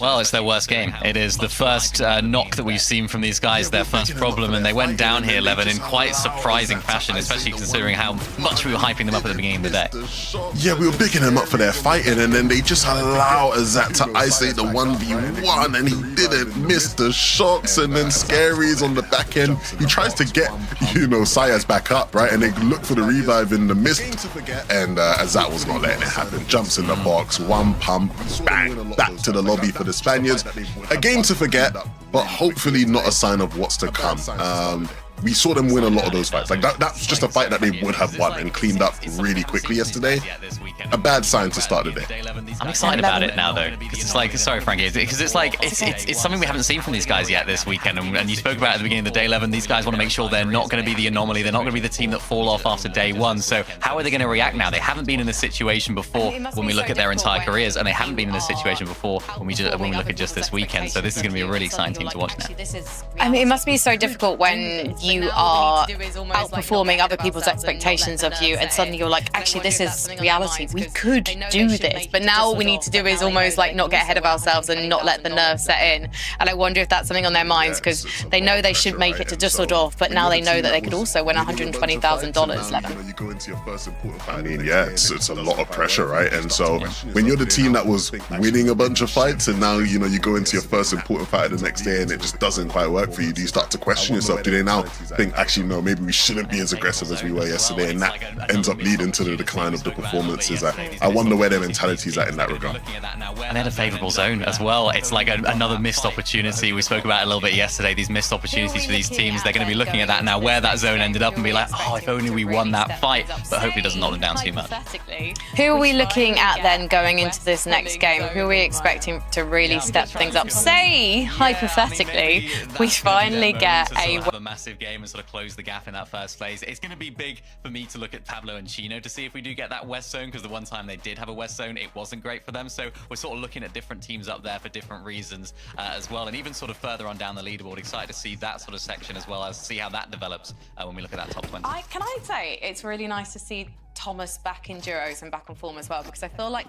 Well, it's their worst game. It is the first knock that we've seen from these guys, their first problem, and they went down here, Levin, in quite surprising fashion, especially considering how much we were hyping them up at the beginning of the day. Yeah, we were bigging them up for their fighting, and then they just allow Azat to isolate the 1v1, and he didn't miss the shots, and then Scary's on the back end. He tries to get, you know, Sayas back up, right? And they look for the revive in the mist, and Azat was not letting it happen. Jumps in the box, one pump, bang, back to the lobby for the Spaniards. A game to forget, but hopefully not a sign of what's to come. We saw them win a lot of those fights. Like that's just a fight that they would have won and cleaned up really quickly yesterday. A bad sign to start the day. I'm excited about it now, though, because it's like, sorry, Frankie, because it's like it's something we haven't seen from these guys yet this weekend. And you spoke about it at the beginning of the day 11. These guys want to make sure they're not going to be the anomaly. They're not going to be the team that fall off after day 1. So how are they going to react now? They haven't been in this situation before when we look at their entire careers, and they haven't been in this situation before when we look at just this weekend. So this is going to be a really exciting team to watch now. I mean, it must be so difficult when you are outperforming other people's expectations of you, and suddenly you're like, actually, this is reality. We could do this, but now all we need to do is almost like not get ahead of ourselves and not let the nerves set in. And I wonder if that's something on their minds, because they know they should make it to Dusseldorf, but now they know that they could also win $120,000, Levin. I mean, yeah, it's a lot of pressure, right? And so when you're the team that was winning a bunch of fights, and now, you know, you go into your first important fight the next day and it just doesn't quite work for you, do you start to question yourself? Do they now think, actually, no, maybe we shouldn't be as aggressive as we were yesterday, and that ends up leading to the decline of the performances? I wonder where their mentality is at in that regard. And they had a favourable zone as well. It's like another missed opportunity. We spoke about it a little bit yesterday, these missed opportunities for these teams. They're going to be looking at that now, where that zone ended up, and be like, oh, if only we won that fight, but hopefully it doesn't knock them down too much. Who are we looking at then going into this next game? Who are we expecting to really step things up? Say, hypothetically, we finally get a massive game and sort of close the gap in that first phase. It's going to be big for me to look at Pablo and Chino to see if we do get that west zone, because the one time they did have a west zone, it wasn't great for them. So we're sort of looking at different teams up there for different reasons as well, and even sort of further on down the leaderboard. Excited to see that sort of section as well, as see how that develops when we look at that top 20. Can I say it's really nice to see Thomas back in duos and back on form as well, because I feel like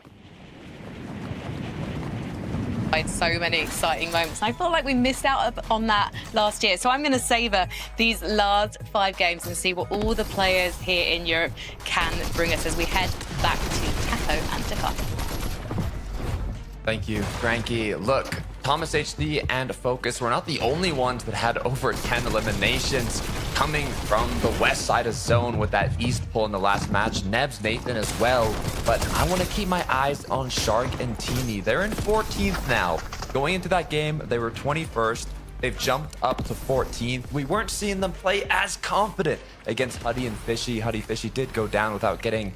so many exciting moments. I feel like we missed out on that last year. So I'm going to savor these last 5 games and see what all the players here in Europe can bring us as we head back to Taco and Takata. Thank you, Frankie. Look, Thomas HD and Focus were not the only ones that had over 10 eliminations coming from the west side of zone with that east pull in the last match. Nebs, Nathan as well. But I want to keep my eyes on Shark and Teeny. They're in 14th now. Going into that game, they were 21st. They've jumped up to 14th. We weren't seeing them play as confident against Huddy and Fishy. Huddy Fishy did go down without getting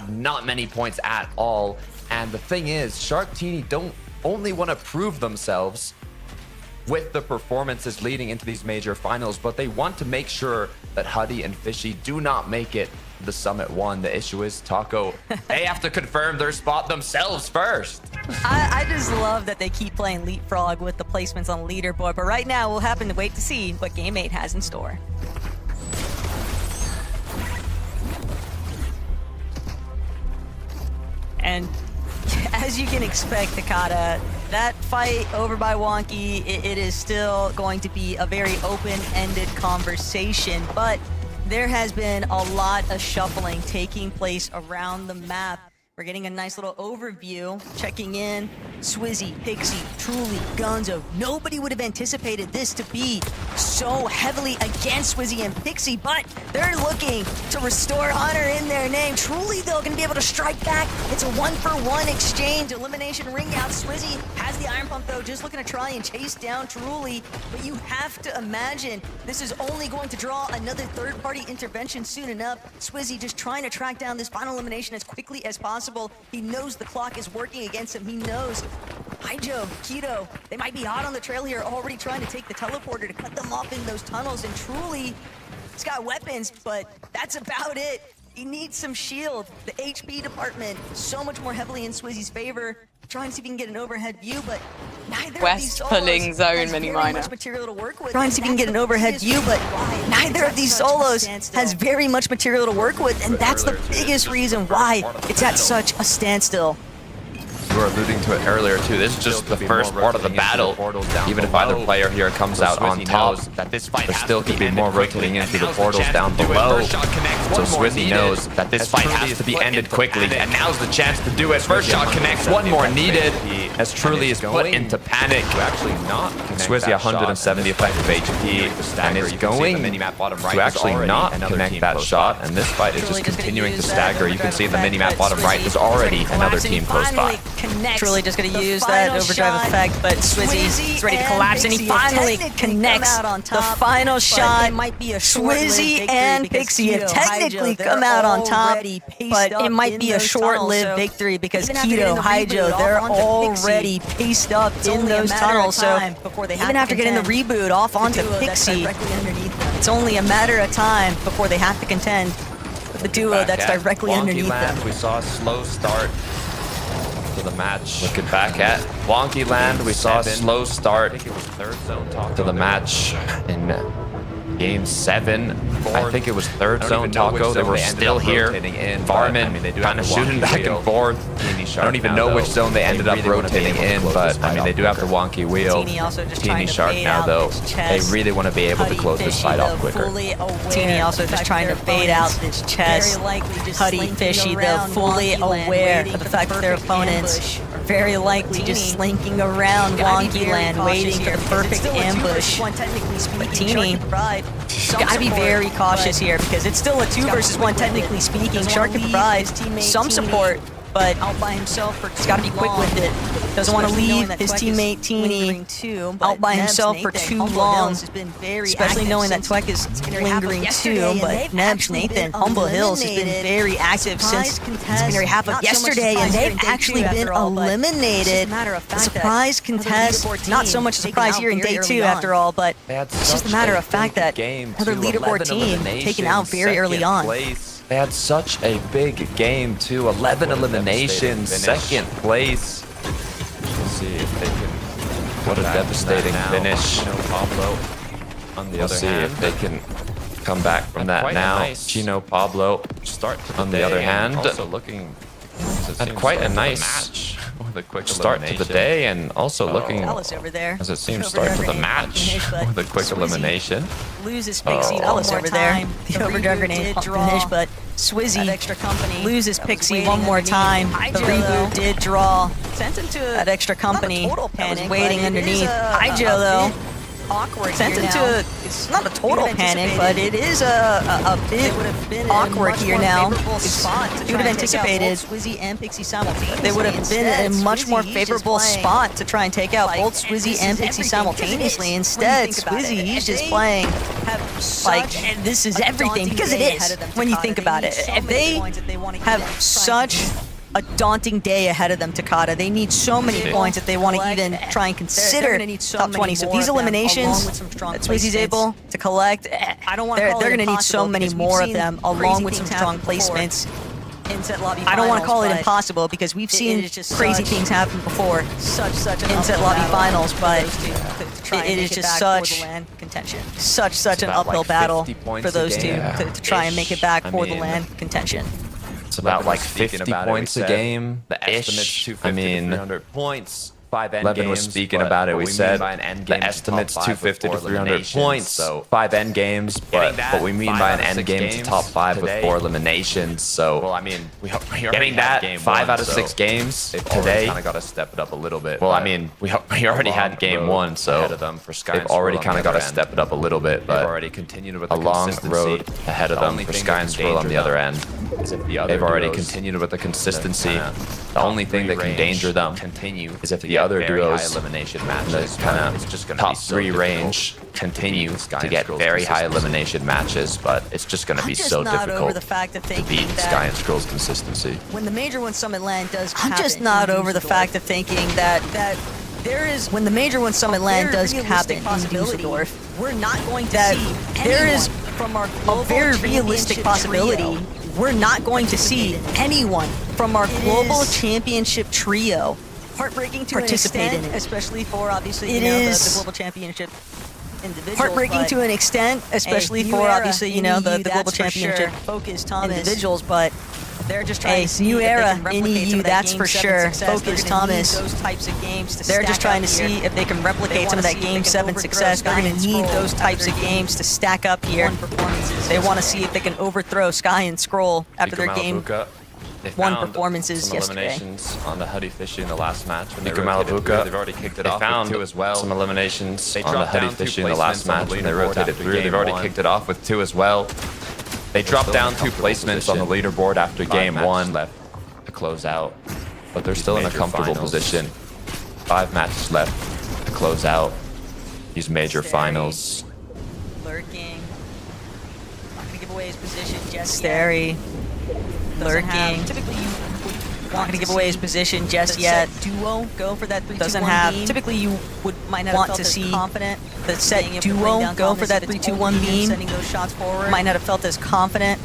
not many points at all. And the thing is, Shark Teeny don't only want to prove themselves with the performances leading into these major finals, but they want to make sure that Huddy and Fishy do not make it to the Summit 1. The issue is, Taco, they have to confirm their spot themselves first. I just love that they keep playing leapfrog with the placements on the leaderboard, but right now we'll happen to wait to see what Game 8 has in store. And as you can expect, Takata, that fight over by Wonky, it is still going to be a very open-ended conversation, but there has been a lot of shuffling taking place around the map. We're getting a nice little overview, checking in. Swizzy, Pixie, Truly, Gonzo. Nobody would have anticipated this to be so heavily against Swizzy and Pixie, but they're looking to restore honor in their name. Truly, though, going to be able to strike back. It's a 1-for-1 exchange. Elimination ring out. Swizzy has the Iron Pump, though, just looking to try and chase down Truly. But you have to imagine this is only going to draw another third-party intervention soon enough. Swizzy just trying to track down this final elimination as quickly as possible. He knows the clock is working against him. He knows Ijo, Keto, they might be hot on the trail here, already trying to take the teleporter to cut them off in those tunnels. And Truly, he's got weapons, but that's about it. He needs some shield. The HP department so much more heavily in Swizzy's favor. Trying to see if he can get an overhead view, but neither of these solos pulling zone has mini very miner. much material to work with. Trying to see if he can get an overhead view, but neither of these solos has very much material to work with, and that's the biggest reason why it's at such a standstill. You were alluding to it earlier too. This is just the first part of the battle. Even if either player here comes out on top, there still could be more rotating into the portals down below. So Swizzy knows that this fight has to be ended quickly, and now's the chance to do it. First shot connects, one more needed, as Truly is put into panic. Swizzy 170 effective HP, and is going to actually not connect that shot, and this fight is just continuing to stagger. You can see the mini-map bottom right is already another team close by. Truly just going to use that overdrive effect, but Swizzy is ready to collapse, and he finally connects the final shot. Swizzy and Pixie have technically come out on top, but it might be a short-lived victory because Keto, Hyjo, they're already paced up in those tunnels, so even after getting the reboot off onto Pixie, it's only a matter of time before they have to contend with the duo that's directly underneath them. We saw a slow start to the match. Looking back at Wonky Land, we saw a slow start to the match in Game 7. I think it was third zone Taco. They were still here. Varmint kind of shooting back and forth. I don't even know which zone they ended up rotating in, but I mean, they do have the wonky wheel. Teeny Shark now, though, they really want to be able to close this fight off quicker. Teeny also just trying to bait out this chest. Huddy Fishy, though, fully aware of the fact that their opponents are very likely just slinking around Wonky Land, waiting for the perfect ambush. But Teeny, gotta be very cautious here because it's still a 2 versus 1 technically speaking. Shark can provide some support, but he's gotta be quick with it. Doesn't want to leave his teammate Teeny out by himself for too long, especially knowing that Twek is lingering too. But Nebs, Nathan, Humble Hills has been very active since secondary half of yesterday, and they've actually been eliminated. The surprise contest, not so much a surprise here in day 2 after all, but it's just a matter of fact that another leaderboard team taken out very early on. They had such a big game too. 11 eliminations, second place. We'll see if they can. What a devastating finish. On the other hand, if they can come back from that now. Chino Pablo on the other hand, also looking at quite a nice start to the day, and also looking as it seems start to the match with a quick elimination. Loses Pixie Alice over there. The overdrive grenade finish, but Swizzy loses Pixie one more time. The reboot did draw that extra company that was waiting underneath. Ijo, though, sent him to it's not a total panic, but it is a bit awkward here now. You would have anticipated they would have been in a much more favorable spot to try and take out both Swizzy and Pixie simultaneously. Instead, Swizzy, he's just playing like this is everything, because it is when you think about it. If they have such a daunting day ahead of them, Takata. They need so many points if they want to even try and consider top 20. So these eliminations that Swizzy's able to collect, they're going to need so many more of them, along with some strong placements inset lobby finals. I don't want to call it impossible because we've seen crazy things happen before. Such an inset lobby finals, but it is just such an uphill battle for those two to try and make it back for the LAN contention. It's about like 50 points a game. The estimate's 250 to 300 points. 5 end Levin was speaking about it. We said the estimate's 250 to 300 points. So 5 end games, but what we mean by an end game to top 5 with 4 eliminations. So well, I mean, we getting that 5 out of 6 games today. Kind of got to step it up a little bit. Well, I mean, we already had game 1, so they've already kind of got to step it up a little bit. But already continued with a long road ahead of them for Sky and Squirrel on the other end. They've already continued with the consistency. The only thing that can danger them is if the other duos elimination matches kind of top 3 range continue to get very high elimination matches, but it's just going to be so difficult to beat Sky and Squirrel's consistency. When the Major One Summit LAN does happen, I'm just not over the fact of thinking that there is, when the Major One Summit LAN does happen in Dusseldorf, we're not going to see there is from our a very realistic possibility. We're not going to see anyone from our global championship trio heartbreaking to participate in it, especially for obviously the global championship individuals. Heartbreaking to an extent, especially for obviously the global championship focus individuals, but they're just trying to see new era in EU. That's for sure. Focus Thomas. Those types of games. They're just trying to see if they can replicate some of that Game 7 success. They're going to need those types of games to stack up here. They want to see if they can overthrow Sky and Scroll after their Game 1 performances yesterday. Eliminations on the Huddy Fishy in the last match. They've already kicked it off. They found 2 as well. Some eliminations on the Huddy Fishy in the last match when they rotated through. They've already kicked it off with 2 as well. They dropped down 2 placements on the leaderboard after game 1 left to close out, but they're still in a comfortable position. 5 matches left to close out these major finals. Lurking. Not gonna give away his position just yet. Lurking. Typically, you not gonna give away his position just yet. Duo go for that 3-2-1 doesn't have. Typically, you might not want to see confident. The set duo go for that 3-2-1 beam. Sending those shots forward. Might not have felt as confident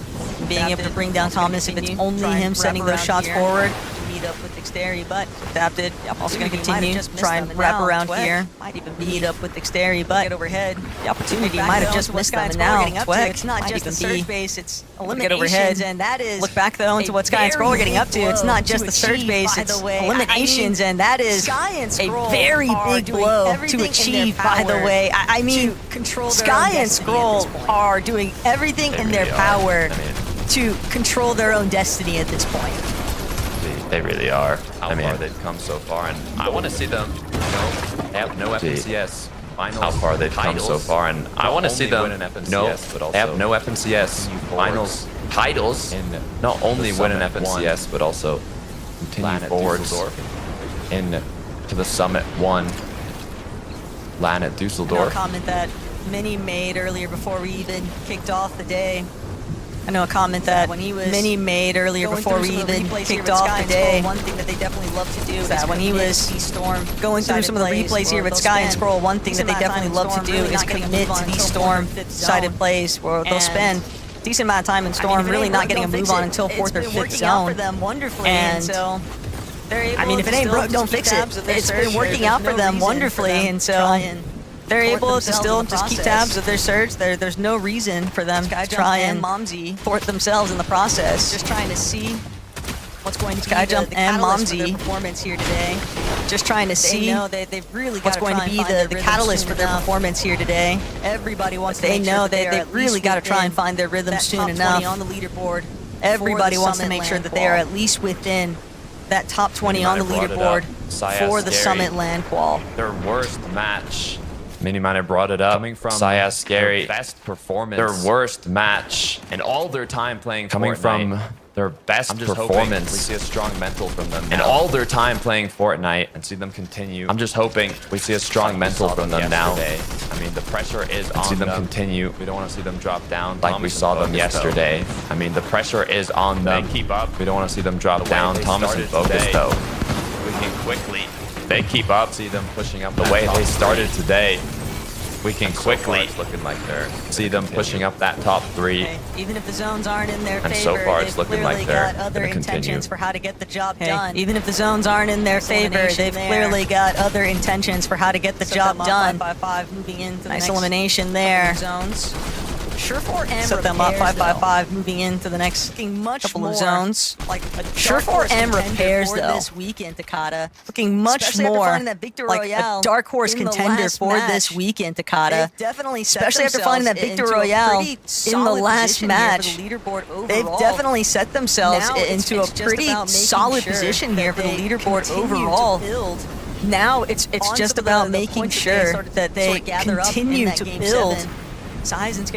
being able to bring down Thomas if it's only him sending those shots forward. Meet up with Dexterity, but adapted. Also going to continue try and wrap around here. Might even meet up with Dexterity, but get overhead. The opportunity might have just missed them, and now it's not just the surge base, it's eliminations, and that is look back though into what Sky and Scroll are getting up to. It's not just the surge base, it's eliminations, and that is a very big blow to achieve. By the way, I mean, Sky and Scroll are doing everything in their power to control their own destiny at this point. They really are. How far they've come so far, and I want to see them. They have no FNCS finals. How far they've come so far, and I want to see them. They have no FNCS finals titles, and not only win an FNCS, but also continue forwards to the Summit 1 LAN at Dusseldorf. A comment that Mini made earlier before we even kicked off the day. I know a comment that Mini made earlier before we even kicked off the day. One thing that they definitely love to do is that when he was going through some of the replays here with Sky and Scroll, one thing that they definitely love to do is commit to these Storm-sided plays where they'll spend a decent amount of time in Storm, really not getting a move on until 4th or 5th zone. And I mean, if it ain't broke, don't fix it. It's been working out for them wonderfully, and so they're able to still just keep tabs of their surge. There's no reason for them to try and thwart themselves in the process. Just trying to see what's going to be Skyjump and Momsy performance here today. Just trying to see what's going to be the catalyst for their performance here today. Everybody wants to know that they really got to try and find their rhythm soon enough. On the leaderboard. Everybody wants to make sure that they are at least within that top 20 on the leaderboard for the Summit LAN qual. Their worst match. Mini Miner brought it up. Coming from Sayas Scary, best performance, their worst match, and all their time playing coming Fortnite. From their best performance. We see a strong mental from them now. And all their time playing Fortnite, and see them continue. I'm just hoping we see a strong mental from them now. I mean, the pressure is on see them them. Continue. We don't want to see them drop down. Like we saw them yesterday. I mean, the pressure is on them. They keep up. We don't want to see them drop down. Thomas and Focus though. Moving quickly. They keep up. See them pushing up the way they started today. we can quickly it's looking like they're see them pushing up that top 3. Hey, even if the zones aren't in their And favor, so far, it's they've looking clearly like they're got other gonna continue. intentions for how to get the job done. Even if the zones aren't in their favor, they've clearly got other intentions for how to get the job done. 5-5 moving into the nice elimination there. Zones. Surefour and set them up 5-5-5 moving into the next couple of zones. Like Surefour and repairs though this weekend, Takata. Looking much more like a dark horse contender for this weekend, Takata. Especially after finding that Victor Royale in the last match. They've definitely set themselves into a pretty solid position here for the leaderboard overall. Now it's just about making sure that they continue to build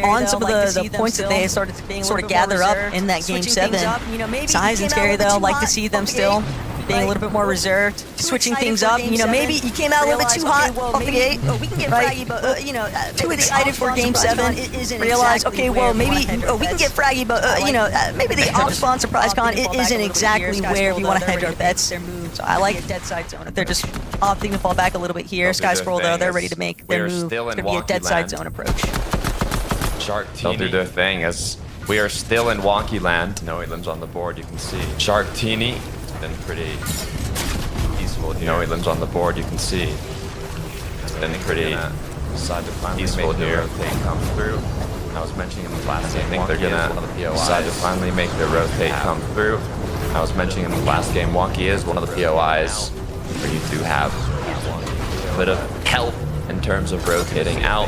on some of the points that they started to sort of gather up in that Game 7. Size and Scary, though, like to see them still being a little bit more reserved, switching things up. You know, maybe you came out a little bit too hot off the gate, right? Too excited for Game 7. Realize, okay, well, maybe we can get fraggy, but, you know, maybe the off-spawn surprise con isn't exactly where we want to hedge our bets. So I like a dead side zone. If they're just opting to fall back a little bit here, Sky Scroll, though, they're ready to make their move. It's going to be a dead side zone approach. They'll do their thing as we are still in wonky land. No limbs on the board, you can see. Sharktini has been pretty peaceful. No limbs on the board, you can see. It's been pretty peaceful here. They come through. I was mentioning in the last game, I think they're gonna decide to finally make their rotate come through. I was mentioning in the last game, Wonky is one of the POIs where you do have a bit of help in terms of rotating out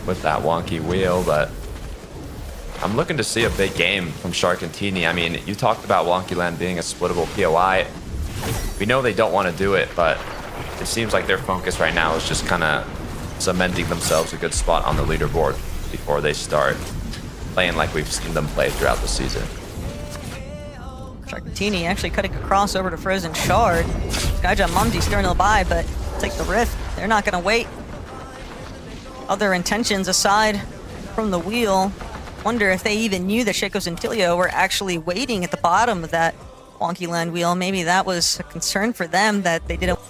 with that wonky wheel, but I'm looking to see a big game from Shark and Teeny. I mean, you talked about Wonky Land being a splittable POI. We know they don't want to do it, but it seems like their focus right now is just kind of cementing themselves a good spot on the leaderboard before they start playing like we've seen them play throughout the season. Shark and Teeny actually cutting across over to Frozen Shard. Skyjump Mumsy steering the by, but take the rift. They're not going to wait. Other intentions aside from the wheel. Wonder if they even knew that Shakos and Tilio were actually waiting at the bottom of that Wonky Land wheel. Maybe that was a concern for them that they didn't.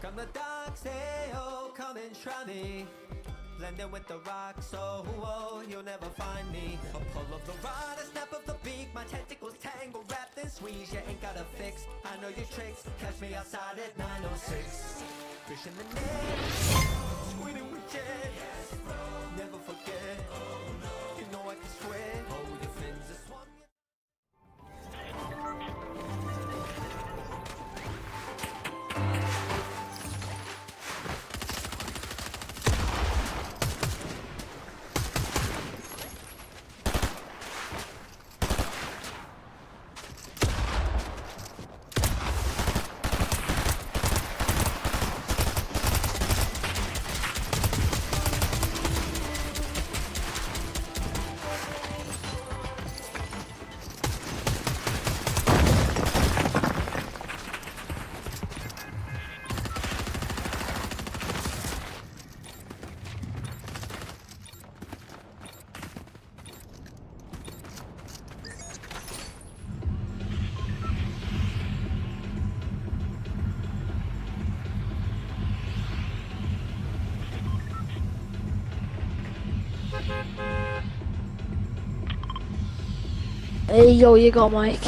On the docks, hey, oh, come and try me. Blending with the rocks, oh, oh, you'll never find me. A pull of the rod, a snap of the beak, my tentacles tangle, wrap then squeeze. You ain't got a fix, I know your tricks. Catch me outside at 906. Fish in the net, squeezing with jet. Never forget, you know I can sweat. Hold your fins, a swan. Hey, yo, you go, Mike.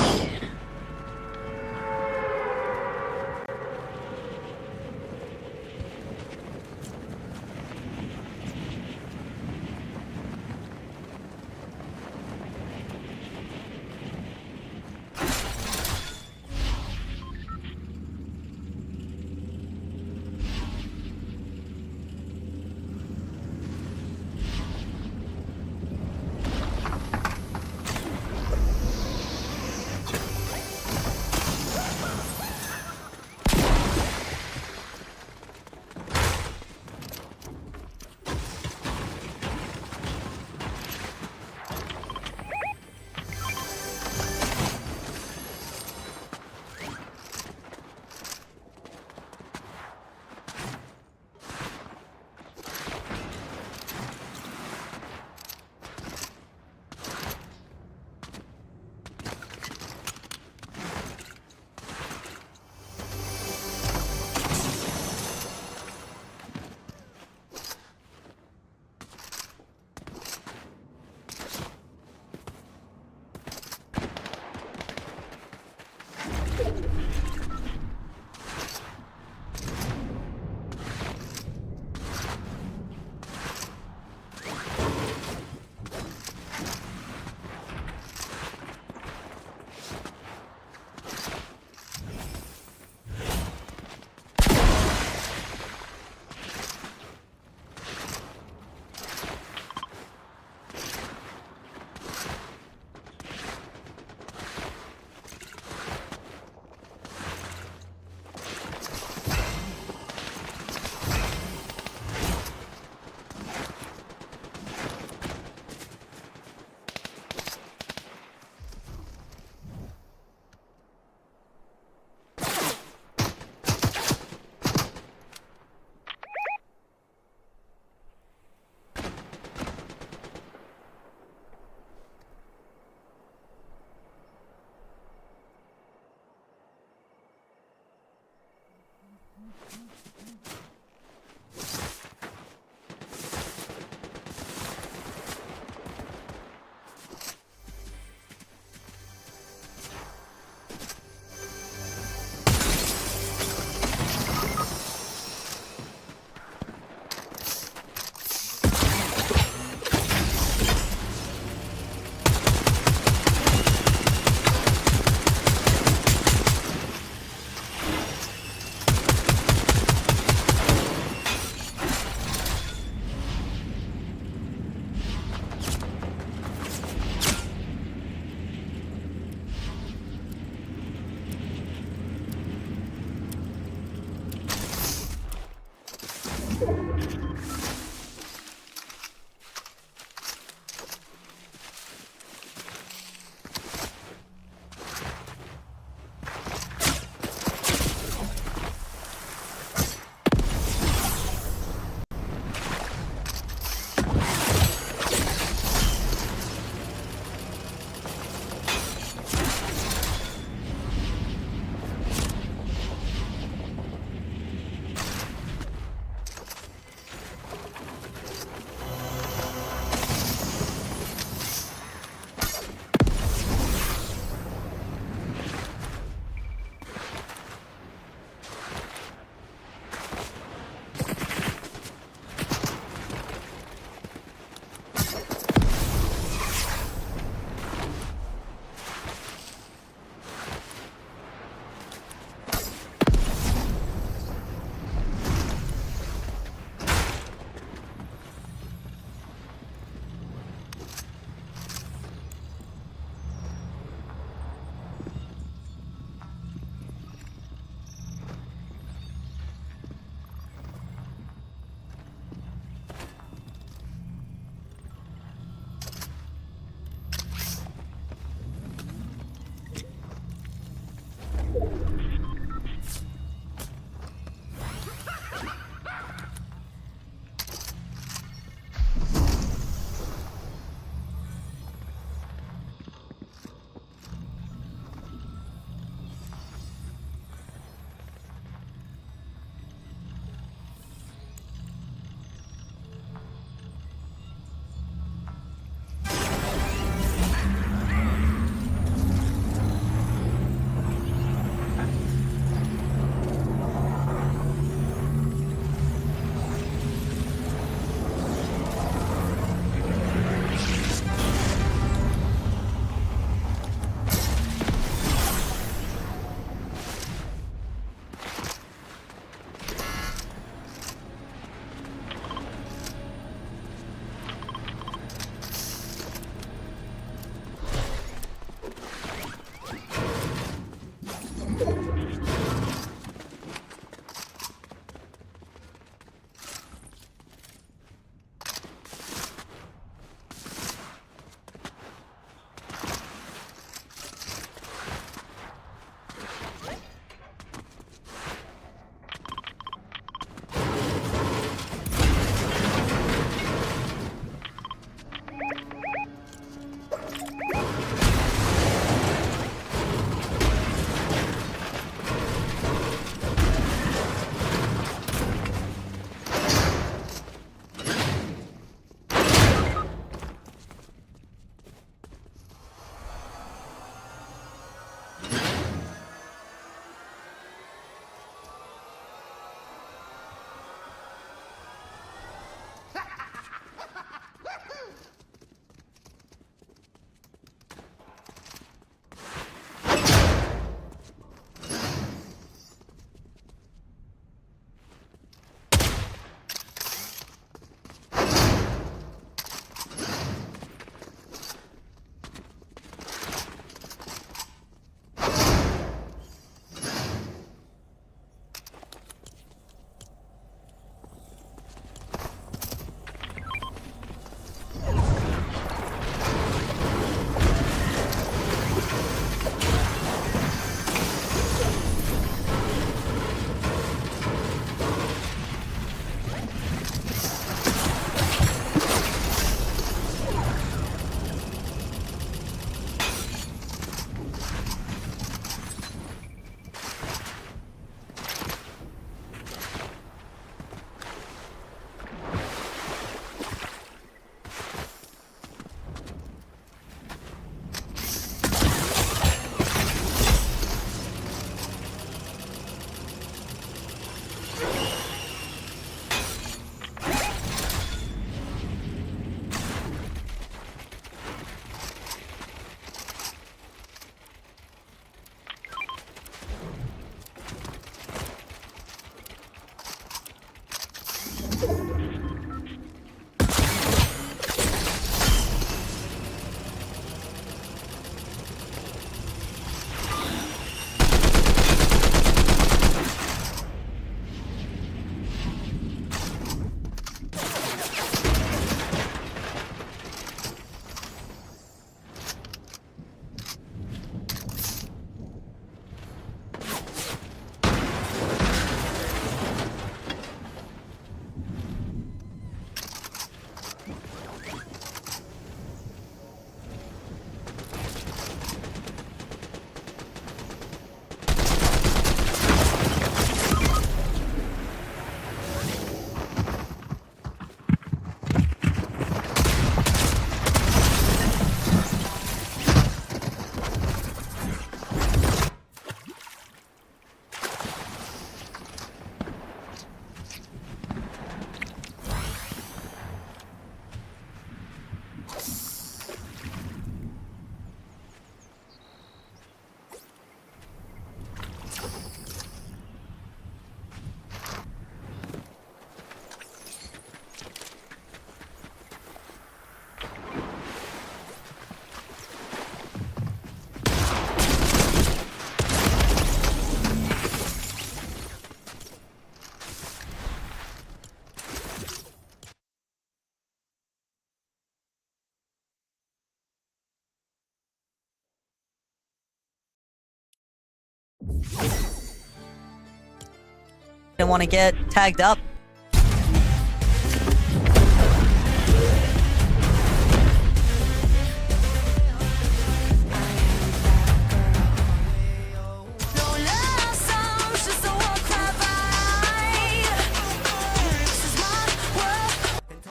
Don't want to get tagged up.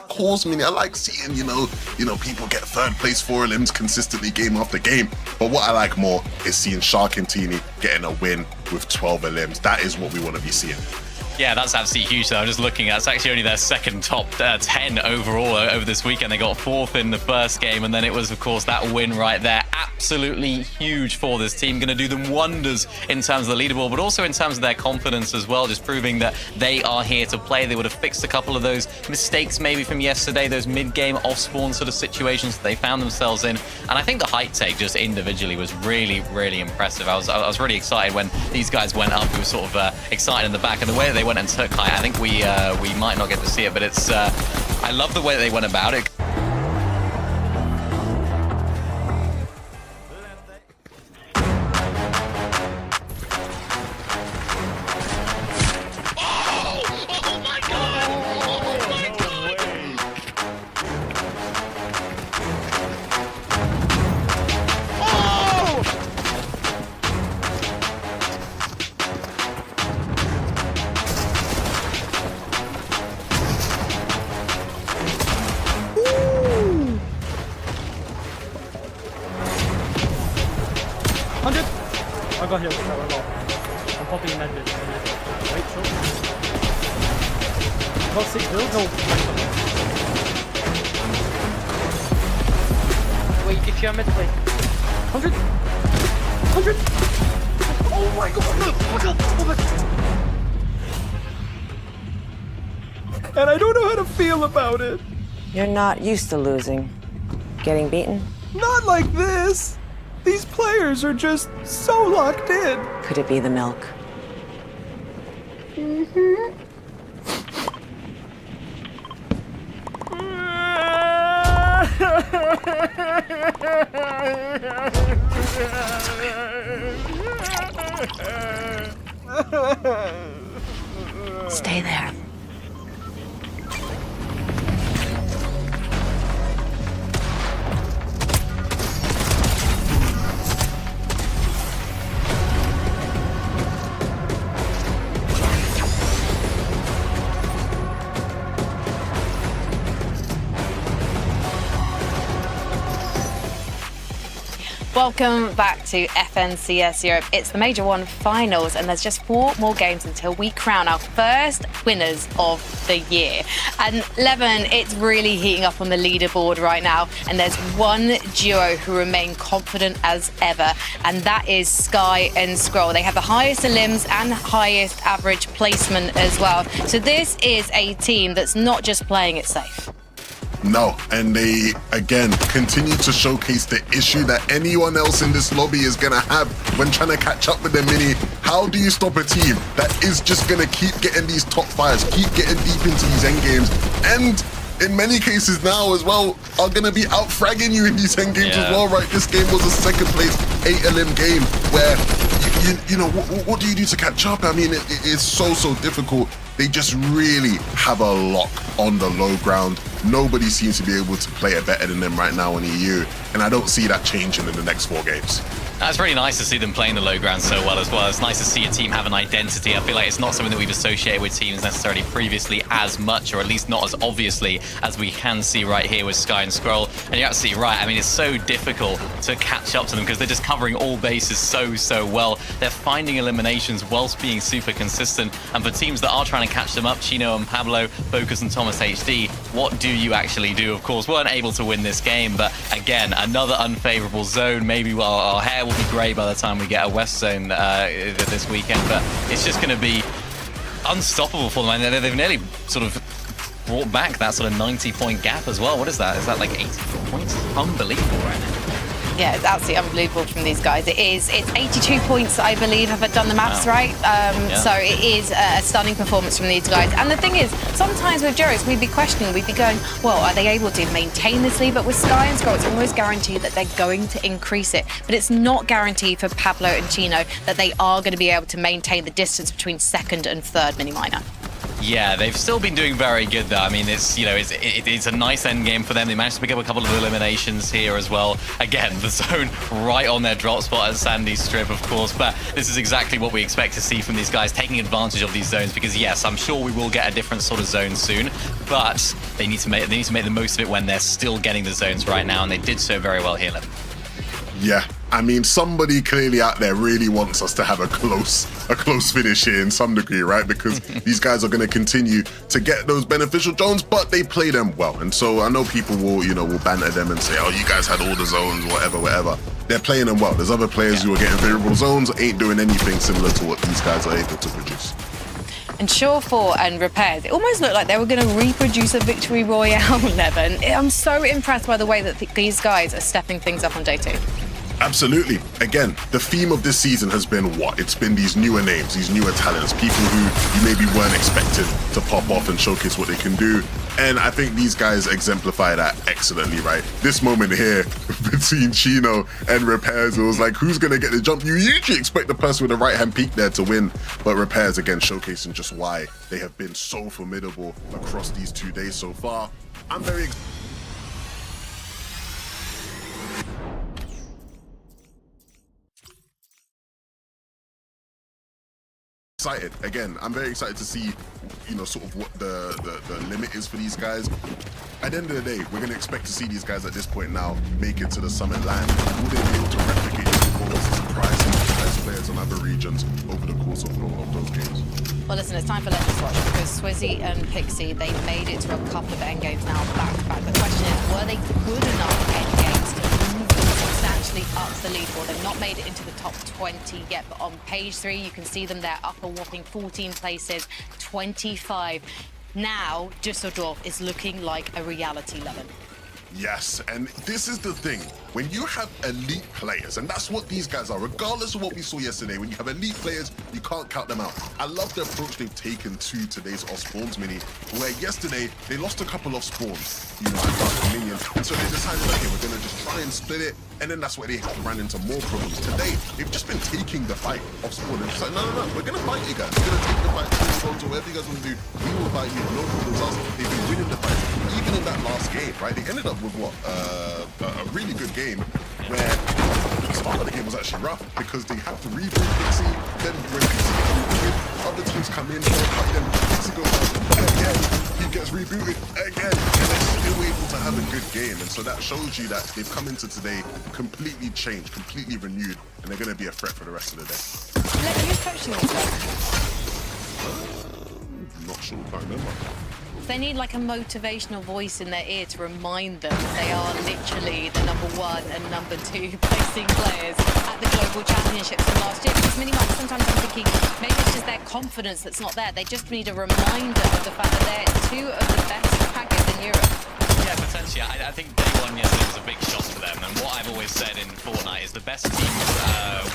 Calls me. I like seeing, you know, people get third place 4 limbs consistently game after game. But what I like more is seeing Shark and Teeny getting a win with 12 limbs. That is what we want to be seeing. Yeah, that's absolutely huge. I'm just looking at it's actually only their second top 10 overall over this weekend. They got 4th in the first game, and then it was, of course, that win right there. Absolutely huge for this team. Going to do them wonders in terms of the leaderboard, but also in terms of their confidence as well, just proving that they are here to play. They would have fixed a couple of those mistakes maybe from yesterday, those mid-game off-spawn sort of situations that they found themselves in. And I think the height take just individually was really, really impressive. I was really excited when these guys went up. We were sort of excited in the back, and the way that they went and took height, I think we might not get to see it, but it's I love the way that they went about it. I got healed. I'm popping in that bit. Wait, sure. Got 6 builds? No. Wait, if you're mid play. 100! 100! Oh my god! No! Oh my god! Oh my god! And I don't know how to feel about it. You're not used to losing. Getting beaten? Not like this! These players are just so locked in. Could it be the milk? Stay there. Welcome back to FNCS Europe. It's the Major 1 finals, and there's just 4 more games until we crown our first winners of the year. And Levin, it's really heating up on the leaderboard right now, and there's one duo who remain confident as ever, and that is Sky and Scroll. They have the highest limbs and highest average placement as well. So this is a team that's not just playing it safe. No, and they, again, continue to showcase the issue that anyone else in this lobby is going to have when trying to catch up with the mini. How do you stop a team that is just going to keep getting these top 5s, keep getting deep into these endgames, and in many cases now as well, are going to be out-fragging you in these endgames as well, right? This game was a second place 8-LM game where, you know, what do you do to catch up? I mean, it is so difficult. They just really have a lock on the low ground. Nobody seems to be able to play it better than them right now in EU, and I don't see that changing in the next 4 games. It's really nice to see them playing the low ground so well as well. It's nice to see a team have an identity. I feel like it's not something that we've associated with teams necessarily previously as much, or at least not as obviously as we can see right here with Sky and Scroll. And you're absolutely right. I mean, it's so difficult to catch up to them because they're just covering all bases so well. They're finding eliminations whilst being super consistent. And for teams that are trying to catch them up, Chino and Pablo, Focus and TomatoHead, what do you actually do? Of course, weren't able to win this game, but again, another unfavorable zone. Maybe our hair will be grey by the time we get a West zone this weekend, but it's just going to be unstoppable for them. And they've nearly sort of brought back that sort of 90-point gap as well. What is that? Is that like 84 points? Unbelievable right now. Yeah, it's absolutely unbelievable from these guys. It's 82 points, I believe, if I've done the maths right. So it is a stunning performance from these guys. And the thing is, sometimes with Joris, we'd be questioning, we'd be going, well, are they able to maintain this lead? But with Sky and Scroll, it's almost guaranteed that they're going to increase it. But it's not guaranteed for Pablo and Chino that they are going to be able to maintain the distance between second and third mini-miner. Yeah, they've still been doing very good though. I mean, it's it's a nice end game for them. They managed to pick up a couple of eliminations here as well. Again, the zone right on their drop spot at Sandy Strip, of course. But this is exactly what we expect to see from these guys, taking advantage of these zones. Because yes, I'm sure we will get a different sort of zone soon, but they need to make the most of it when they're still getting the zones right now, and they did so very well here. Yeah, I mean, somebody clearly out there really wants us to have a close finish here in some degree, right? Because these guys are going to continue to get those beneficial zones, but they play them well. And so I know people will banter them and say, oh, you guys had all the zones, whatever. They're playing them well. There's other players who are getting favorable zones, ain't doing anything similar to what these guys are able to produce. And Sure4 and Repairs, it almost looked like they were going to reproduce a Victory Royale, Levin. I'm so impressed by the way that these guys are stepping things up on day 2. Absolutely. Again, the theme of this season has been what? It's been these newer names, these newer talents, people who you maybe weren't expecting to pop off and showcase what they can do. And I think these guys exemplify that excellently, right? This moment here between Chino and Repairs, it was like, who's going to get the jump? You usually expect the person with the right-hand peak there to win, but Repairs, again, showcasing just why they have been so formidable across these 2 days so far. I'm very excited. Again, I'm very excited to see, sort of what the limit is for these guys. At the end of the day, we're going to expect to see these guys at this point now make it to the summit land. Will they be able to replicate this performance and surprising the best players in other regions over the course of those games? Well, listen, it's time for Let's Watch, because Swizzy and Pixie, they made it to a couple of end games now back to back. The question is, were they good enough end games to move them substantially up the leaderboard? They've not made it into the top 20 yet, but on page 3, you can see them there up a whopping 14 places, 25. Now, Düsseldorf is looking like a reality, Levin. Yes, and this is the thing. When you have elite players, and that's what these guys are, regardless of what we saw yesterday, when you have elite players, you can't count them out. I love the approach they've taken to today's off spawns mini, where yesterday they lost a couple of spawns, and dark minions, and so they decided, okay, we're gonna just try and split it, and then that's where they ran into more problems. Today, they've just been taking the fight off spawn, and just like, no, we're gonna fight you guys. We're gonna take the fight to whatever you guys want to do. We will fight you, no problems us. They've been winning the fight. Even in that last game, right? They ended up with what? A really good game where the start of the game was actually rough because they had to reboot Pixie, then when Pixie gets rebooted, other teams come in, fight them, Pixie goes down again, he gets rebooted again, and they're still able to have a good game. And so that shows you that they've come into today completely changed, completely renewed, and they're going to be a threat for the rest of the day. Who's coaching these guys? Not sure, can't remember. They need like a motivational voice in their ear to remind them they are literally the #1 and #2 placing players at the Global Championships from last year. Because mini-mines, sometimes I'm thinking maybe it's just their confidence that's not there. They just need a reminder of the fact that they're 2 of the best packers in Europe. Yeah, potentially. I think day 1 yesterday was a big shock for them. And what I've always said in Fortnite is the best teams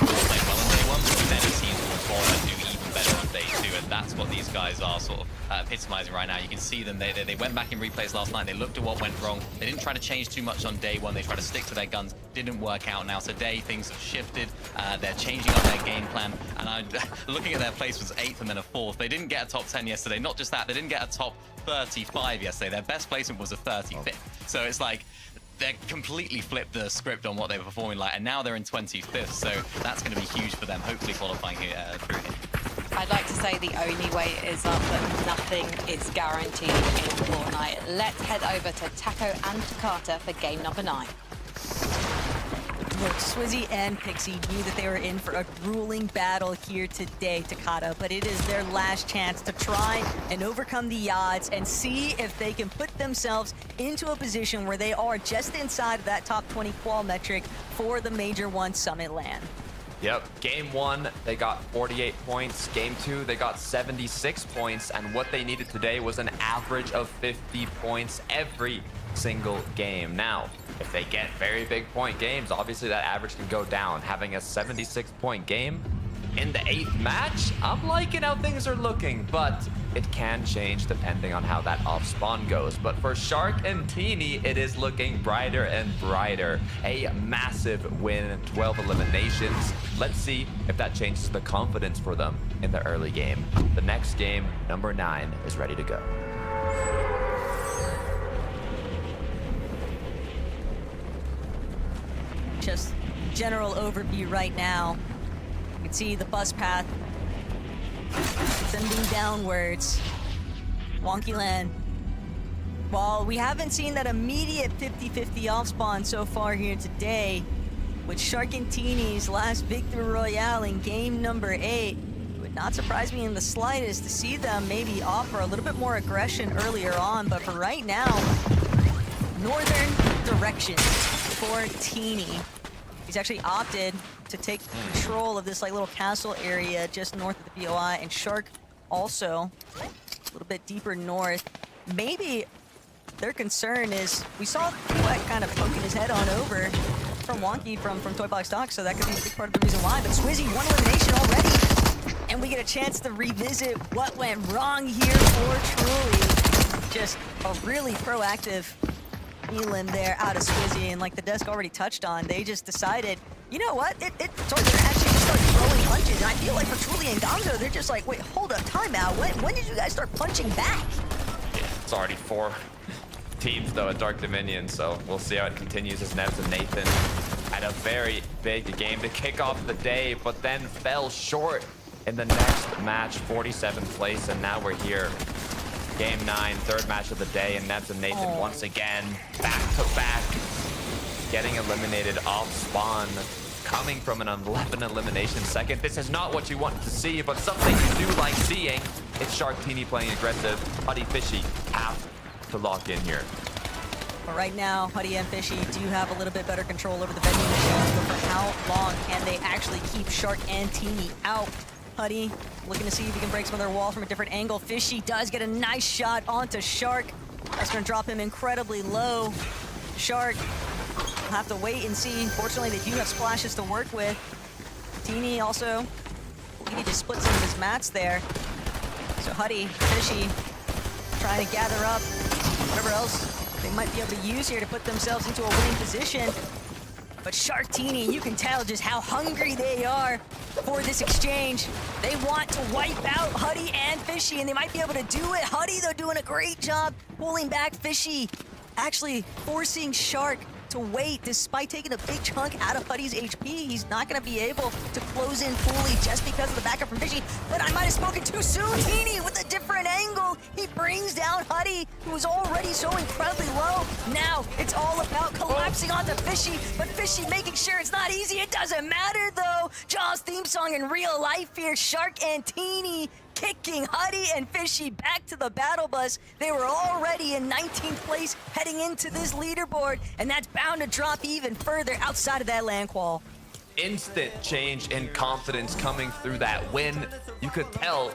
will play well on day 1, but the better teams will follow and do even better on day 2. And that's what these guys are sort of epitomizing right now. You can see them. They went back in replays last night. They looked at what went wrong. They didn't try to change too much on day 1. They tried to stick to their guns. Didn't work out. Now today things have shifted. They're changing up their game plan. And looking at their place was 8th and then a 4th. They didn't get a top 10 yesterday. Not just that, they didn't get a top 35 yesterday. Their best placement was a 35th. So it's like they completely flipped the script on what they were performing like, and now they're in 25th. So that's going to be huge for them. Hopefully qualifying through here. I'd like to say the only way is up, but nothing is guaranteed in Fortnite. Let's head over to Taco and Takata for game number 9. Look, Swizzy and Pixie knew that they were in for a grueling battle here today, Takata, but it is their last chance to try and overcome the odds and see if they can put themselves into a position where they are just inside of that top 20 qual metric for the Major 1 Summit LAN. Yep, game 1, they got 48 points. Game 2, they got 76 points. And what they needed today was an average of 50 points every single game. Now, if they get very big point games, obviously that average can go down. Having a 76-point game in the 8th match, I'm liking how things are looking, but it can change depending on how that off spawn goes. But for Shark and Teeny, it is looking brighter and brighter. A massive win, 12 eliminations. Let's see if that changes the confidence for them in the early game. The next game, number 9, is ready to go. Just general overview right now. You can see the bus path sending downwards. Wonky Land. While we haven't seen that immediate 50-50 off spawn so far here today, with Shark and Teeny's last Victory Royale in game number 8, it would not surprise me in the slightest to see them maybe offer a little bit more aggression earlier on, but for right now, northern direction for Teeny. He's actually opted to take control of this like little castle area just north of the BOI, and Shark also a little bit deeper north. Maybe their concern is, we saw Duet kind of poking his head on over from Wonky from Toy Box Talk, so that could be a big part of the reason why. But Swizzy, 1 elimination already, and we get a chance to revisit what went wrong here for Truly. Just a really proactive Elan there out of Swizzy, and like the desk already touched on, they just decided, you know what, so they're actually just start throwing punches, and I feel like for Truly and Gonzo, they're just like, wait, hold up, timeout, when did you guys start punching back? Yeah, it's already 4 teams though at Dark Dominion, so we'll see how it continues as Nebs and Nathan had a very big game to kick off the day, but then fell short in the next match, 47th place, and now we're here. Game 9, 3rd match of the day, and Nebs and Nathan once again, back-to-back, getting eliminated off spawn, coming from an 11 elimination second. This is not what you want to see, but something you do like seeing. It's Shark Teeny playing aggressive. Huddy Fishy have to lock in here. But right now, Huddy and Fishy do have a little bit better control over the vending machines, but for how long can they actually keep Shark and Teeny out? Huddy looking to see if he can break some of their wall from a different angle. Fishy does get a nice shot onto Shark. That's going to drop him incredibly low. Shark will have to wait and see. Fortunately, they do have splashes to work with. Teeny also, he just split some of his mats there. So Huddy, Fishy, trying to gather up whatever else they might be able to use here to put themselves into a winning position. But Shark Teeny, you can tell just how hungry they are for this exchange. They want to wipe out Huddy and Fishy, and they might be able to do it. Huddy, though, doing a great job pulling back Fishy, actually forcing Shark to wait despite taking a big chunk out of Huddy's HP. He's not going to be able to close in fully just because of the backup from Fishy. But I might have spoken too soon. Teeny with a different angle. He brings down Huddy, who was already so incredibly low. Now it's all about collapsing onto Fishy, but Fishy making sure it's not easy. It doesn't matter though. Jaws theme song in real life here. Shark and Teeny kicking Huddy and Fishy back to the battle bus. They were already in 19th place heading into this leaderboard, and that's bound to drop even further outside of that land qual. Instant change in confidence coming through that win. You could tell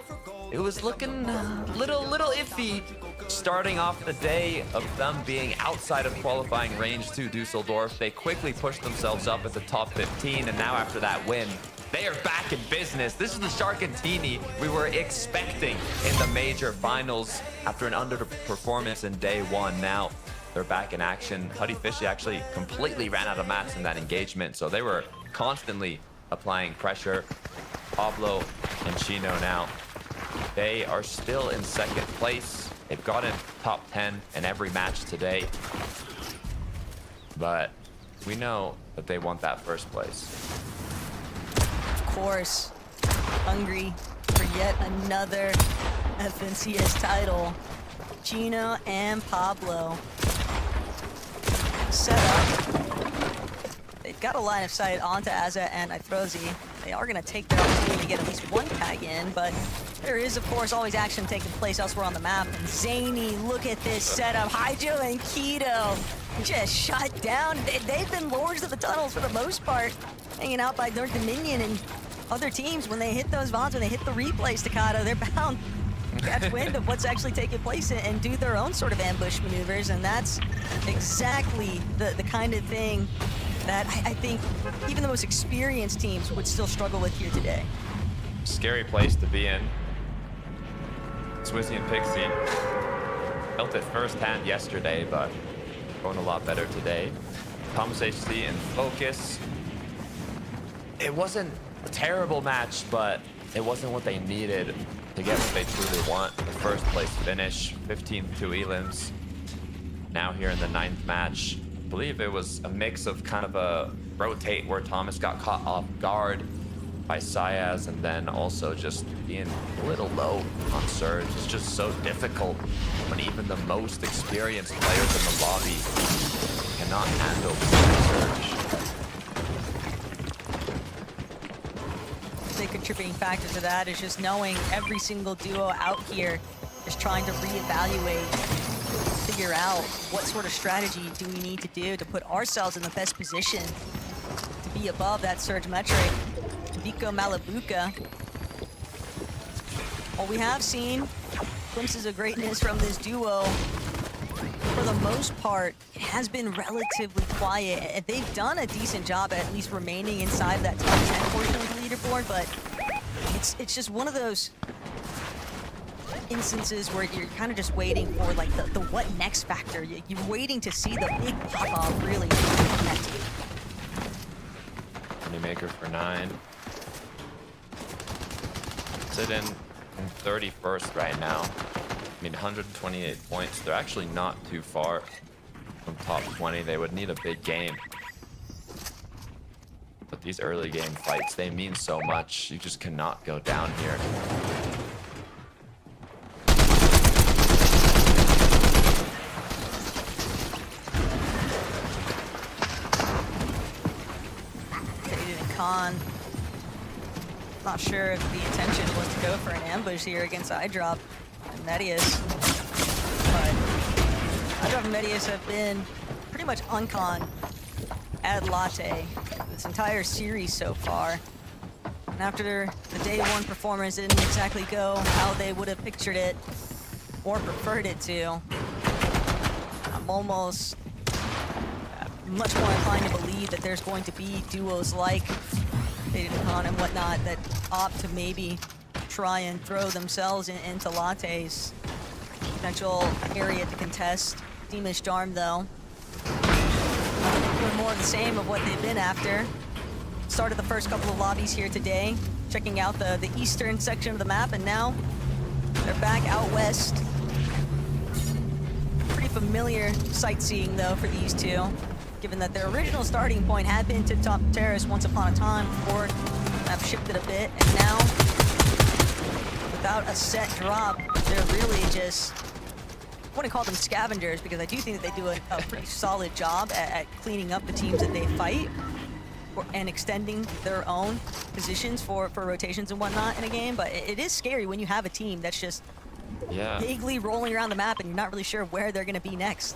it was looking a little iffy starting off the day of them being outside of qualifying range to Dusseldorf. They quickly pushed themselves up at the top 15, and now after that win, they are back in business. This is the Shark and Teeny we were expecting in the major finals after an underperformance in day 1. Now they're back in action. Huddy Fishy actually completely ran out of mats in that engagement, so they were constantly applying pressure. Pablo and Chino now, they are still in 2nd place. They've gotten top 10 in every match today, but we know that they want that 1st place. Of course, hungry for yet another FNCS title. Chino and Pablo set up. They've got a line of sight onto Azza and Ifrozi. They are going to take their opportunity to get at least one tag in, but there is, of course, always action taking place elsewhere on the map. And Zany, look at this setup. Hydro and Keto just shut down. They've been lords of the tunnels for the most part, hanging out by Dark Dominion and other teams. When they hit those VODs, when they hit the replay staccato, they're bound catch wind of what's actually taking place and do their own sort of ambush maneuvers, and that's exactly the kind of thing that I think even the most experienced teams would still struggle with here today. Scary place to be in. Swizzy and Pixie felt it firsthand yesterday, but going a lot better today. TomatoHead and Focus. It wasn't a terrible match, but it wasn't what they needed to get what they truly want. The first place finish, 15-2 elims. Now here in the 9th match, I believe it was a mix of kind of a rotate where Thomas got caught off guard by Syaz, and then also just being a little low on Surge. It's just so difficult when even the most experienced players in the lobby cannot handle Surge. A contributing factor to that is just knowing every single duo out here is trying to reevaluate, figure out what sort of strategy do we need to do to put ourselves in the best position to be above that Surge metric. Vico Malabuka. Well, we have seen glimpses of greatness from this duo. For the most part, it has been relatively quiet. They've done a decent job at least remaining inside that top 10 portion of the leaderboard, but it's just one of those instances where you're kind of just waiting for like the what next factor. You're waiting to see the big pop-off really from that team. Moneymaker for 9. Sitting in 31st right now. I mean, 128 points. They're actually not too far from top 20. They would need a big game. But these early game fights, they mean so much. You just cannot go down here. Faded and Khan. Not sure if the intention was to go for an ambush here against iDrop and Medius. But iDrop and Medius have been pretty much uncon ad latte this entire series so far. And after the day 1 performance didn't exactly go how they would have pictured it or preferred it to, I'm almost much more inclined to believe that there's going to be duos like Khan and whatnot that opt to maybe try and throw themselves into Latte's potential area to contest. Teamish Darm, though, doing more of the same of what they've been after. Started the first couple of lobbies here today, checking out the eastern section of the map, and now they're back out west. Pretty familiar sightseeing, though, for these two, given that their original starting point had been to Top Terrace once upon a time before have shifted a bit, and now, without a set drop, they're really just, I wouldn't call them scavengers, because I do think that they do a pretty solid job at cleaning up the teams that they fight and extending their own positions for rotations and whatnot in a game, but it is scary when you have a team that's just vaguely rolling around the map and you're not really sure where they're going to be next.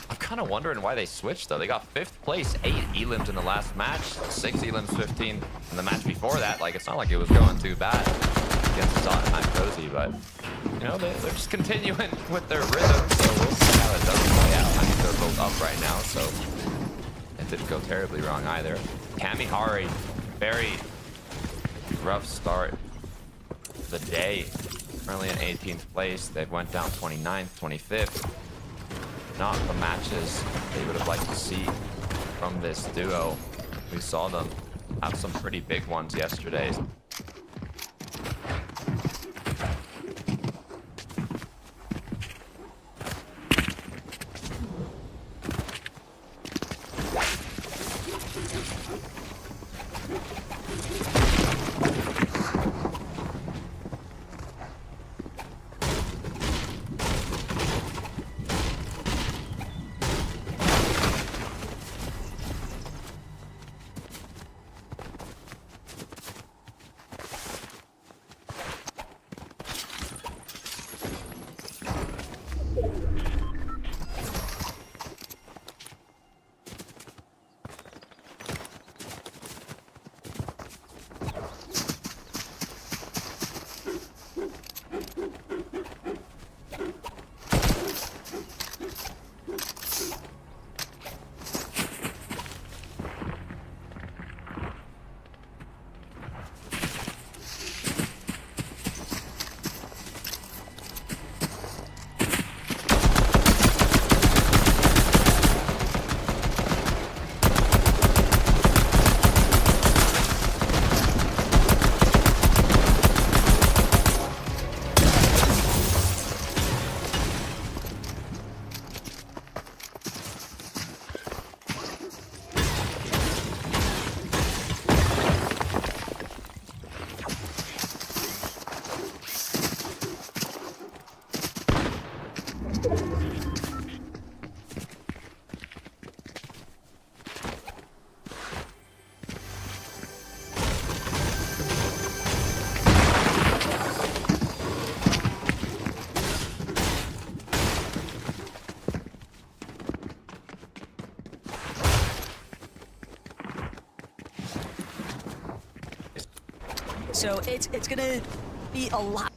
I'm kind of wondering why they switched, though. They got 5th place, 8 elims in the last match, 6 elims, 15 in the match before that. Like, it's not like it was going too bad against Zotan and Cozy, but, you know, they're just continuing with their rhythm, so we'll see how it does play out. I think they're both up right now, so it didn't go terribly wrong either. Kamihari, very rough start to the day. Currently in 18th place. They went down 29th, 25th. Not the matches they would have liked to see from this duo. We saw them have some pretty big ones yesterday. So it's gonna be a lot.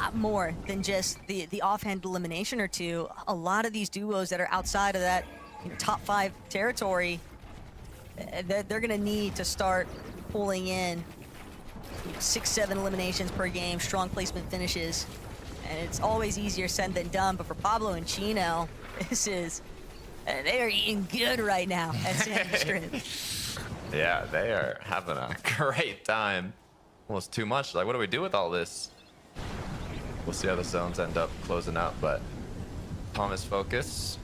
lot more than just the offhand elimination or two. A lot of these duos that are outside of that top 5 territory, they're going to need to start pulling in 6-7 eliminations per game, strong placement finishes. And it's always easier said than done, but for Pablo and Chino, this is... they are eating good right now at Sandy Strip. Yeah, they are having a great time. Almost too much. Like, what do we do with all this? We'll see how the zones end up closing out, but Thomas focus.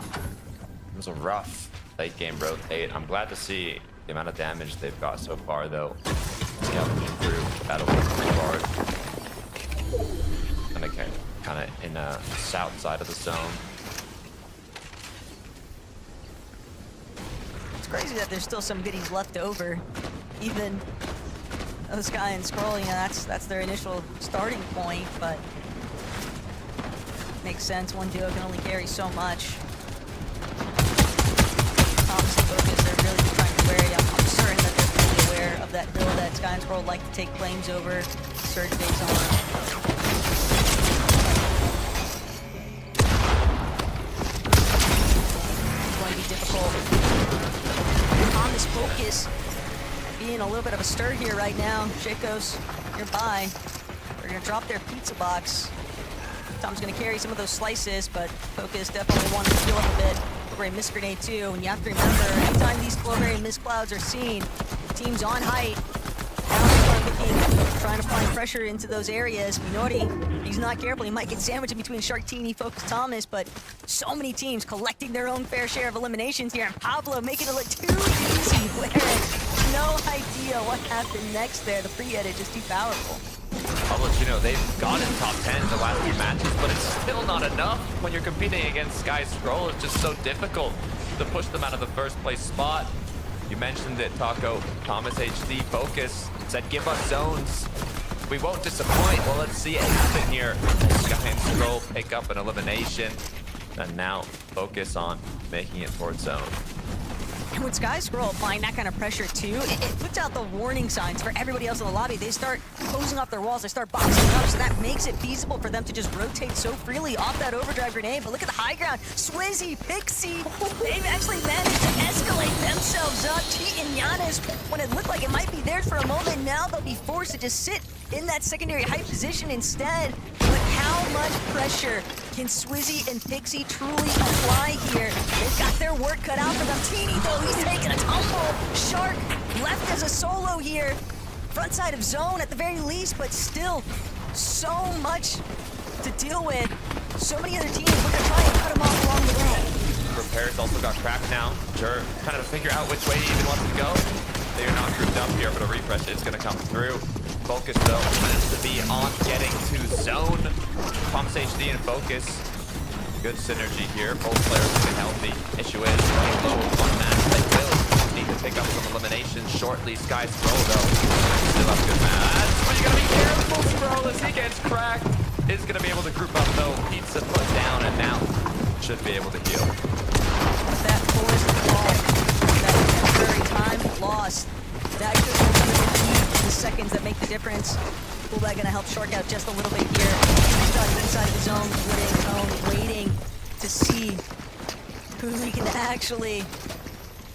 It was a rough late game rotate. I'm glad to see the amount of damage they've got so far, though. See how they through Battle Royale. And again, kind of in the south side of the zone. It's crazy that there's still some goodies left over. Even though Sky and Scroll, that's their initial starting point, but makes sense. One duo can only carry so much. Thomas and Focus, they're really just trying to wary. I'm certain that they're fully aware of that hill that Sky and Scroll like to take claims over. Surge base on. It's going to be difficult. Thomas Focus being a little bit of a stir here right now. Shaco's nearby. They're going to drop their pizza box. Tom's going to carry some of those slices, but Focus definitely wanted to heal up a bit. Flowberry Mist Grenade too, and you have to remember, anytime these Flowberry Mist Clouds are seen, teams on height, trying to find pressure into those areas. Minori, he's not careful, he might get sandwiched in between Sharktini, Focus, Thomas, but so many teams collecting their own fair share of eliminations here, and Pablo making it look too easy, whereas no idea what happened next there. The pre-edit just too powerful. Pablo, they've gotten top 10 in the last few matches, but it's still not enough when you're competing against Sky Scroll. It's just so difficult to push them out of the first place spot. You mentioned it, Taco. Thomas HD Focus said, give us zones. We won't disappoint. Well, let's see it happen here. Sky and Scroll pick up an elimination. And now focus on making it towards zone. And with Sky Scroll applying that kind of pressure too, it puts out the warning signs for everybody else in the lobby. They start closing off their walls, they start boxing up, so that makes it feasible for them to just rotate so freely off that overdrive grenade. But look at the high ground. Swizzy, Pixie, they've actually managed to escalate themselves up. Cheat and Giannis, when it looked like it might be theirs for a moment, now they'll be forced to just sit in that secondary height position instead. But how much pressure can Swizzy and Pixie truly apply here? They've got their work cut out for them. Teeny, though, he's taking a tumble. Shark left as a solo here. Front side of zone at the very least, but still so much to deal with. So many other teams looking to try and cut him off along the way. Repairs also got cracked now. Sure, kind of figure out which way he even wants to go. They are not grouped up here, but a refresh is going to come through. Focus, though, has to be on getting to zone. Thomas HD and Focus. Good synergy here. Both players looking healthy. Issue is running low on match. They will need to pick up some eliminations shortly. Sky Scroll, though, still have good match. But you gotta be careful, Scroll, as he gets cracked. Is gonna be able to group up, though. Pizza put down, and now should be able to heal. That forced ball, that temporary time lost. That could be the seconds that make the difference. Pullback gonna help Shark out just a little bit here. Stuck inside of his own waiting to see who he can actually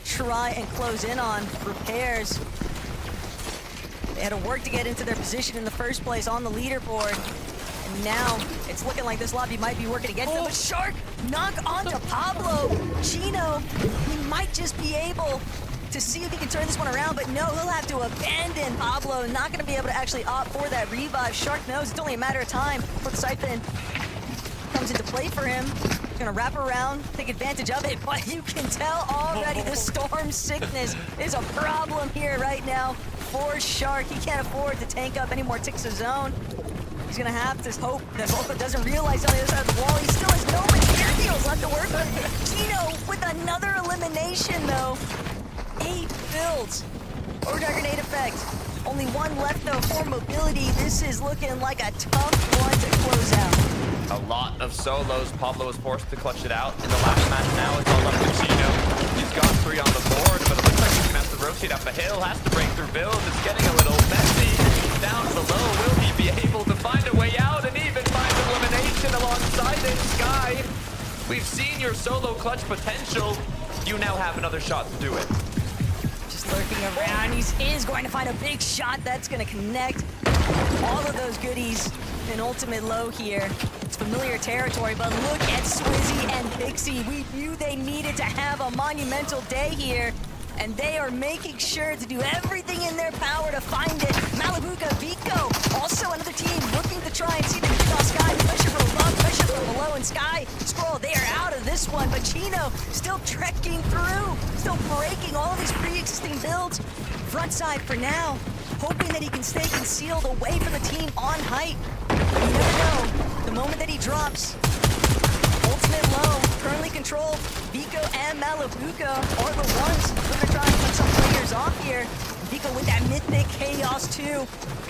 try and close in on. Repairs. They had to work to get into their position in the first place on the leaderboard. And now it's looking like this lobby might be working against them. But Shark knock onto Pablo. Chino, he might just be able to see if he can turn this one around, but no, he'll have to abandon Pablo. Not going to be able to actually opt for that revive. Shark knows it's only a matter of time before the siphon comes into play for him. He's going to wrap around, take advantage of it, but you can tell already the storm sickness is a problem here right now for Shark. He can't afford to tank up any more ticks of zone. He's going to have to hope that Volko doesn't realize on the other side of the wall. He still has no materials left to work with. Chino with another elimination, though. 8 builds. Overdrive grenade effect. Only one left, though, for mobility. This is looking like a tough one to close out. A lot of solos. Pablo was forced to clutch it out in the last match. Now it's all up to Chino. He's got 3 on the board, but it looks like he's going to have to rotate up the hill. Has to break through builds. It's getting a little messy. Down below, will he be able to We've seen your solo clutch potential. You now have another shot to do it. Just lurking around. He is going to find a big shot that's going to connect all of those goodies in ultimate low here. It's familiar territory, but look at Swizzy and Pixie. We knew they needed to have a monumental day here, and they are making sure to do everything in their power to find it. Malabuka, Vico, also another team looking to try and see the hit off Sky. Pressure from above, pressure from below, and Sky Scroll, they are out of this one, but Chino still trekking through, still breaking all of these pre-existing builds. Frontside for now, hoping that he can stay concealed away from the team on height. You never know, the moment that he drops, ultimate low, currently controlled, Vico and Malabuka are the ones who are trying to cut some players off here. Vico with that mythic chaos too.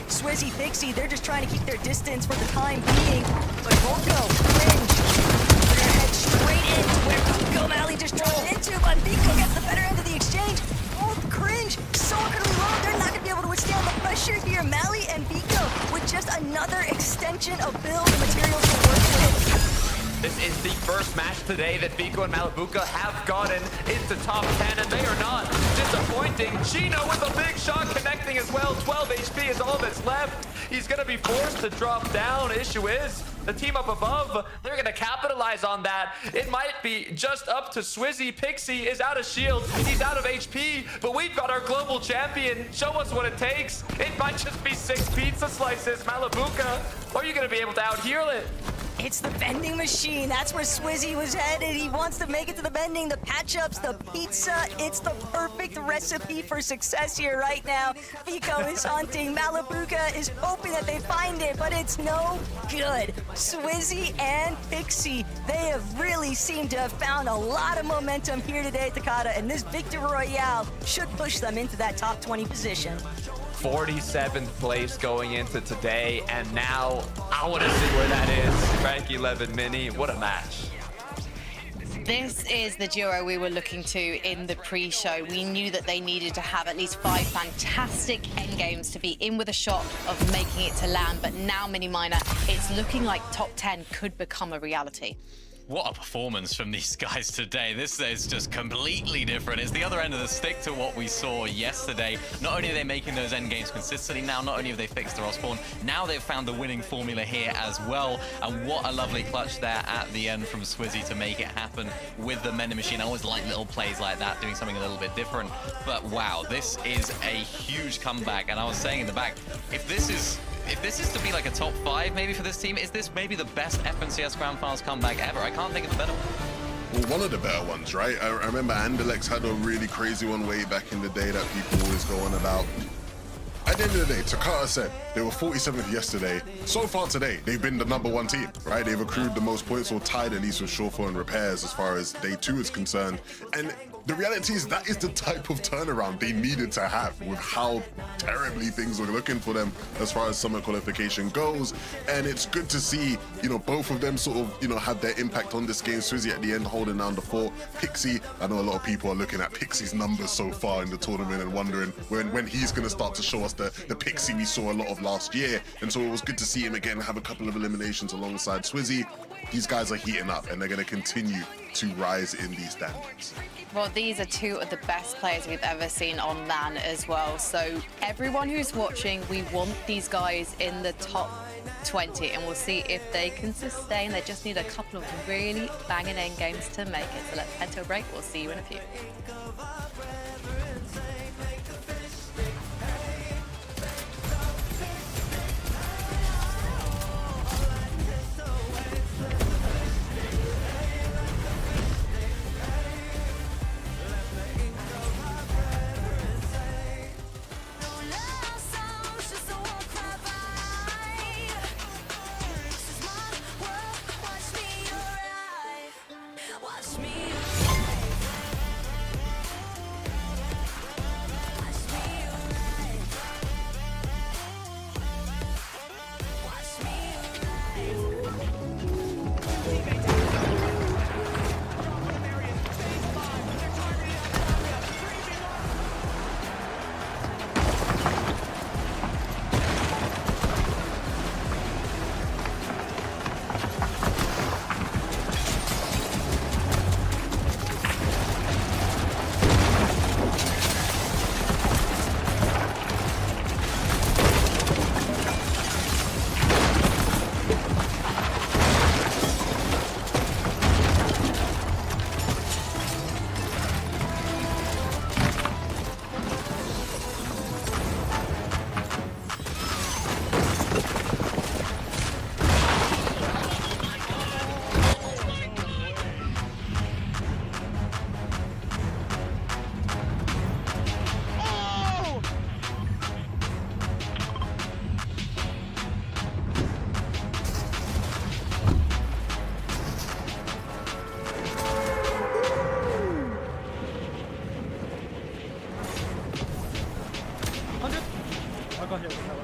Swizzy, Pixie, they're just trying to keep their distance for the time being. But Volko, Cringe, they're gonna head straight into where Vico Mally just dropped into, but Vico gets the better end of the exchange. Both Cringe so incredibly low, they're not gonna be able to withstand the pressure here. Mally and Vico with just another extension of build and materials to work with. This is the first match today that Vico and Malabuka have gotten into top 10, and they are not disappointing. Chino with a big shot connecting as well. 12 HP is all that's left. He's going to be forced to drop down. Issue is, the team up above, they're going to capitalize on that. It might be just up to Swizzy. Pixie is out of shield. He's out of HP, but we've got our global champion. Show us what it takes. It might just be 6 pizza slices. Malabuka, are you going to be able to out-heal it? It's the vending machine. That's where Swizzy was headed. He wants to make it to the vending, the patch-ups, the pizza. It's the perfect recipe for success here right now. Vico is hunting. Malabuka is hoping that they find it, but it's no good. Swizzy and Pixie, they have really seemed to have found a lot of momentum here today at Takata, and this Victory Royale should push them into that top 20 position. 47th place going into today, and now I want to see where that is. Frank 11 Mini, what a match. This is the duo we were looking to in the pre-show. We knew that they needed to have at least 5 fantastic endgames to be in with a shot of making it to land, but now Mini Miner, it's looking like top 10 could become a reality. What a performance from these guys today. This is just completely different. It's the other end of the stick to what we saw yesterday. Not only are they making those end games consistently now, not only have they fixed the Spawn, now they've found the winning formula here as well. And what a lovely clutch there at the end from Swizzy to make it happen with the vending machine. I always like little plays like that, doing something a little bit different. But wow, this is a huge comeback. And I was saying in the back, if this is to be like a top 5 maybe for this team, is this maybe the best FNCS Grand Finals comeback ever? I can't think of a better one. Well, one of the better ones, right? I remember Andalex had a really crazy one way back in the day that people always go on about. At the end of the day, Takata said they were 47th yesterday. So far today, they've been the #1 team, right? They've accrued the most points, or tied at least with Shortfall and Repairs as far as day 2 is concerned. And the reality is that is the type of turnaround they needed to have with how terribly things were looking for them as far as summer qualification goes. And it's good to see, you know, both of them sort of, you know, have their impact on this game. Swizzy at the end holding down the fort. Pixie, I know a lot of people are looking at Pixie's numbers so far in the tournament and wondering when he's going to start to show us the Pixie we saw a lot of last year. And so it was good to see him again have a couple of eliminations alongside Swizzy. These guys are heating up and they're going to continue to rise in these standings. Well, these are 2 of the best players we've ever seen on LAN as well. So everyone who's watching, we want these guys in the top 20, and we'll see if they can sustain. They just need a couple of really banging end games to make it. So let's head to a break. We'll see you in a few.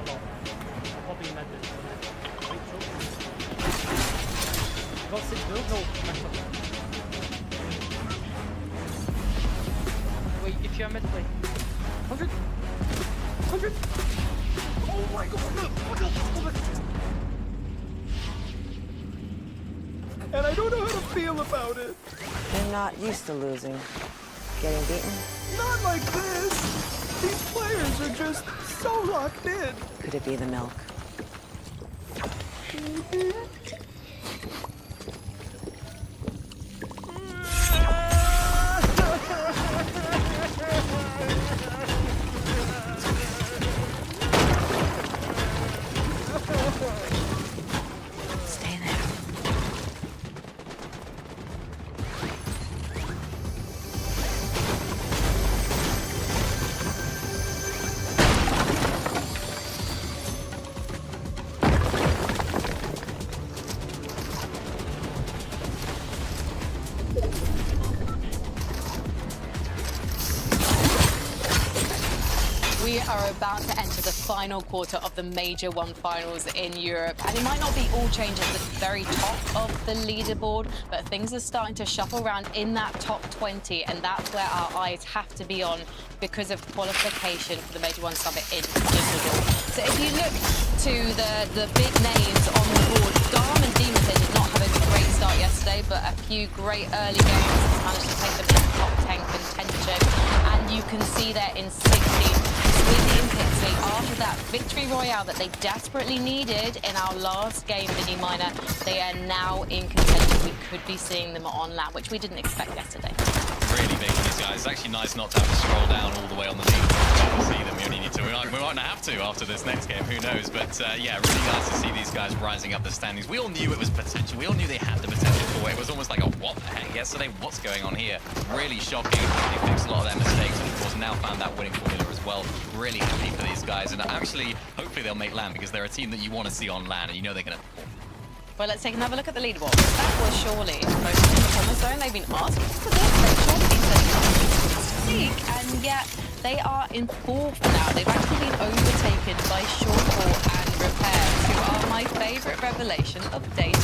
along. I'll probably med this for next. Wait, sure. Got 6 build? No, back up. Wait, if you're med, wait. 100! 100! Oh my god! Oh my god! Oh my god! And I don't know how to feel about it. They're not used to losing. Getting beaten? Not like this! These players are just so locked in. Could it be the milk? Stay there. We are about to enter the final quarter of the Major 1 finals in Europe, and it might not be all change at the very top of the leaderboard, but things are starting to shuffle around in that top 20, and that's where our eyes have to be on because of qualification for the Major 1 Summit in Düsseldorf. So if you look to the big names on the board, Garm and Demon did not have a great start yesterday, but a few great early games has managed to take them into top 10 contention, and you can see there in 16. Swizzy and Pixie, after that victory royale that they desperately needed in our last game, Mini Miner, they are now in contention. We could be seeing them on lap, which we didn't expect yesterday. Really big for these guys. It's actually nice not to have to scroll down all the way on the league to see them. We only need to. We might not have to after this next game. Who knows? But yeah, really nice to see these guys rising up the standings. We all knew it was potential. We all knew they had the potential for it. It was almost like a what the heck yesterday? What's going on here? Really shocking. They fixed a lot of their mistakes and of course now found that winning formula as well. Really happy for these guys, and actually, hopefully they'll make LAN because they're a team that you want to see on LAN, and you know they're going to perform. Well, let's take another look at the leaderboard. That was surely most in the performance zone. They've been asking for this. They've surely been setting up Seek, and yet they are in 4th now. They've actually been overtaken by Shortfall and Repairs, who are my favourite revelation of day 2.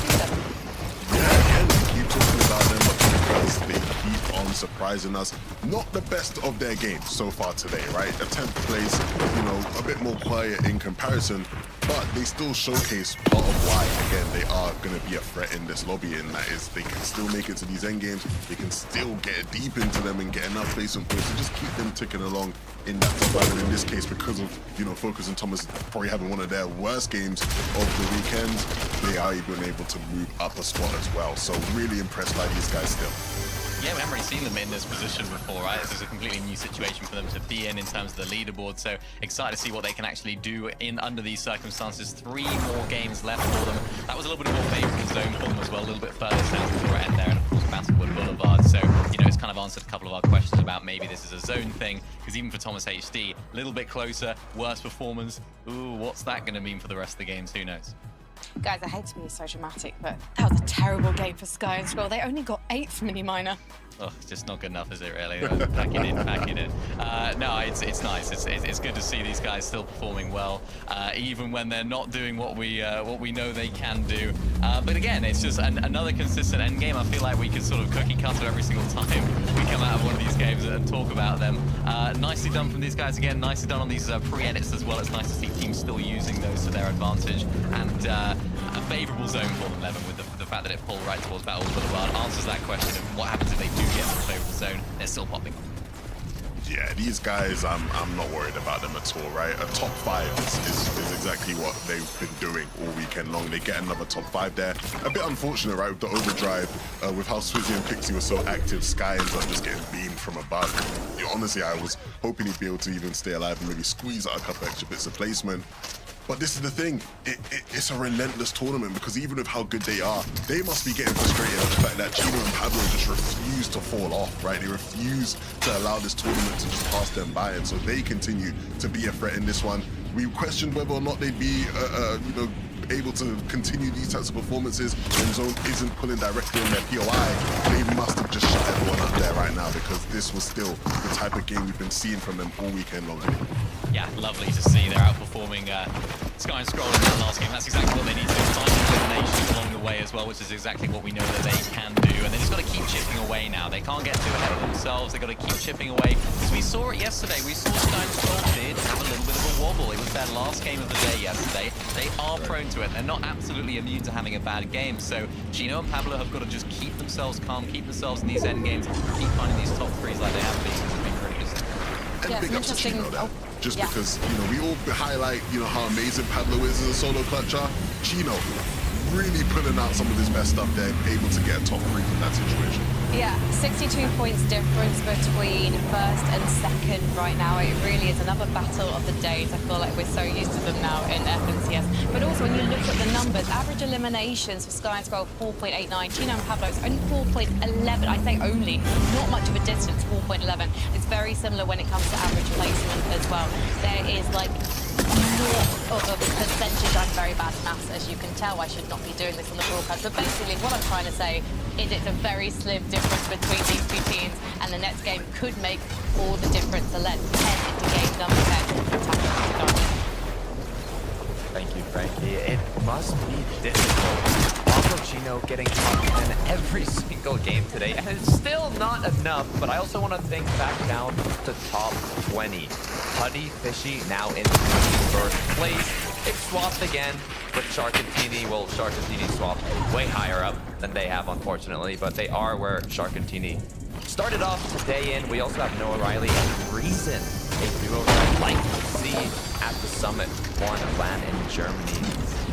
Yeah, we keep talking about them because they keep on surprising us. Not the best of their games so far today, right? A 10th place, you know, a bit more quiet in comparison, but they still showcase part of why, again, they are going to be a threat in this lobby, and that is they can still make it to these end games, they can still get deep into them and get enough placement points to just keep them ticking along in that top 5. And in this case, because of, you know, Focus and Thomas probably having one of their worst games of the weekend, they are even able to move up a spot as well. So really impressed by these guys still. Yeah, we haven't really seen them in this position before, right? This is a completely new situation for them to be in terms of the leaderboard. So excited to see what they can actually do in under these circumstances. 3 more games left for them. That was a little bit more favorable zone for them as well, a little bit further south to the end there, and of course Battlewood Boulevard. So, you know, it's kind of answered a couple of our questions about maybe this is a zone thing, because even for TomatoHead, a little bit closer, worse performance. Ooh, what's that going to mean for the rest of the games? Who knows? Guys, I hate to be so dramatic, but that was a terrible game for Sky and Scroll. They only got 8th Mini Miner. Oh, it's just not good enough, is it, really? Pack it in, pack it in. No, it's nice. It's good to see these guys still performing well, even when they're not doing what we know they can do. But again, it's just another consistent end game. I feel like we can sort of cookie cutter every single time we come out of one of these games and talk about them. Nicely done from these guys again. Nicely done on these pre-edits as well. It's nice to see teams still using those to their advantage, and a favourable zone for them, Levin, with the fact that it pulled right towards Battle Boulevard answers that question of what happens if they do get to the favourable zone. They're still popping. Yeah, these guys, I'm not worried about them at all, right? A top 5 is exactly what they've been doing all weekend long. They get another top 5 there. A bit unfortunate, right, with the overdrive, with how Swizzy and Pixie were so active. Sky ends up just getting beamed from above. You know, honestly, I was hoping he'd be able to even stay alive and maybe squeeze out a couple extra bits of placement. But this is the thing, it's a relentless tournament, because even with how good they are, they must be getting frustrated at the fact that Chino and Pablo just refuse to fall off, right? They refuse to allow this tournament to just pass them by, and so they continue to be a threat in this one. We questioned whether or not they'd be, you know, able to continue these types of performances when Zone isn't pulling directly on their POI. They must have just shut everyone up there right now, because this was still the type of game we've been seeing from them all weekend long. Yeah, lovely to see. They're outperforming Sky and Scroll in that last game. That's exactly what they need to do. Find eliminations along the way as well, which is exactly what we know that they can do. And they just got to keep chipping away now. They can't get too ahead of themselves. They got to keep chipping away. As we saw it yesterday, we saw Sky and Scroll did have a little bit of a wobble. It was their last game of the day yesterday. They are prone to it. They're not absolutely immune to having a bad game. So Gino and Pablo have got to just keep themselves calm, keep themselves in these end games, keep finding these top threes like they have been. It's been pretty good. And Yeah, big it's ups to Chino interesting. there. Just Yeah. because, we all highlight, how amazing Pablo is as a solo clutcher. Chino really pulling out some of his best stuff there, able to get a top 3 from that situation. Yeah, 62 points difference between first and second right now. It really is another battle of the days. I feel like we're so used to them now in FNCS. But also when you look at the numbers, average eliminations for Sky and Scroll 4.89. Gino and Pablo, it's only 4.11. I say only, not much of a distance, 4.11. It's very similar when it comes to average placement as well. There is like more of a percentage. I'm very bad at maths, as you can tell. I should not be doing this on the broadcast. But basically, what I'm trying to say is it's a very slim difference between these two teams, and the next game could make all the difference. So let's head into game number 10. Thank you, Frankie. It must be difficult. Pablo Chino getting top 10 every single game today, and it's still not enough, but I also want to think back down to top 20. Putty Fishy now in 21st place. It swapped again with Sharkantini. Well, Sharkantini swapped way higher up than they have, unfortunately, but they are where Sharkantini started off today in. We also have Noah Riley and Reason, a duo that I'd like to see at the Summit 1 LAN in Germany.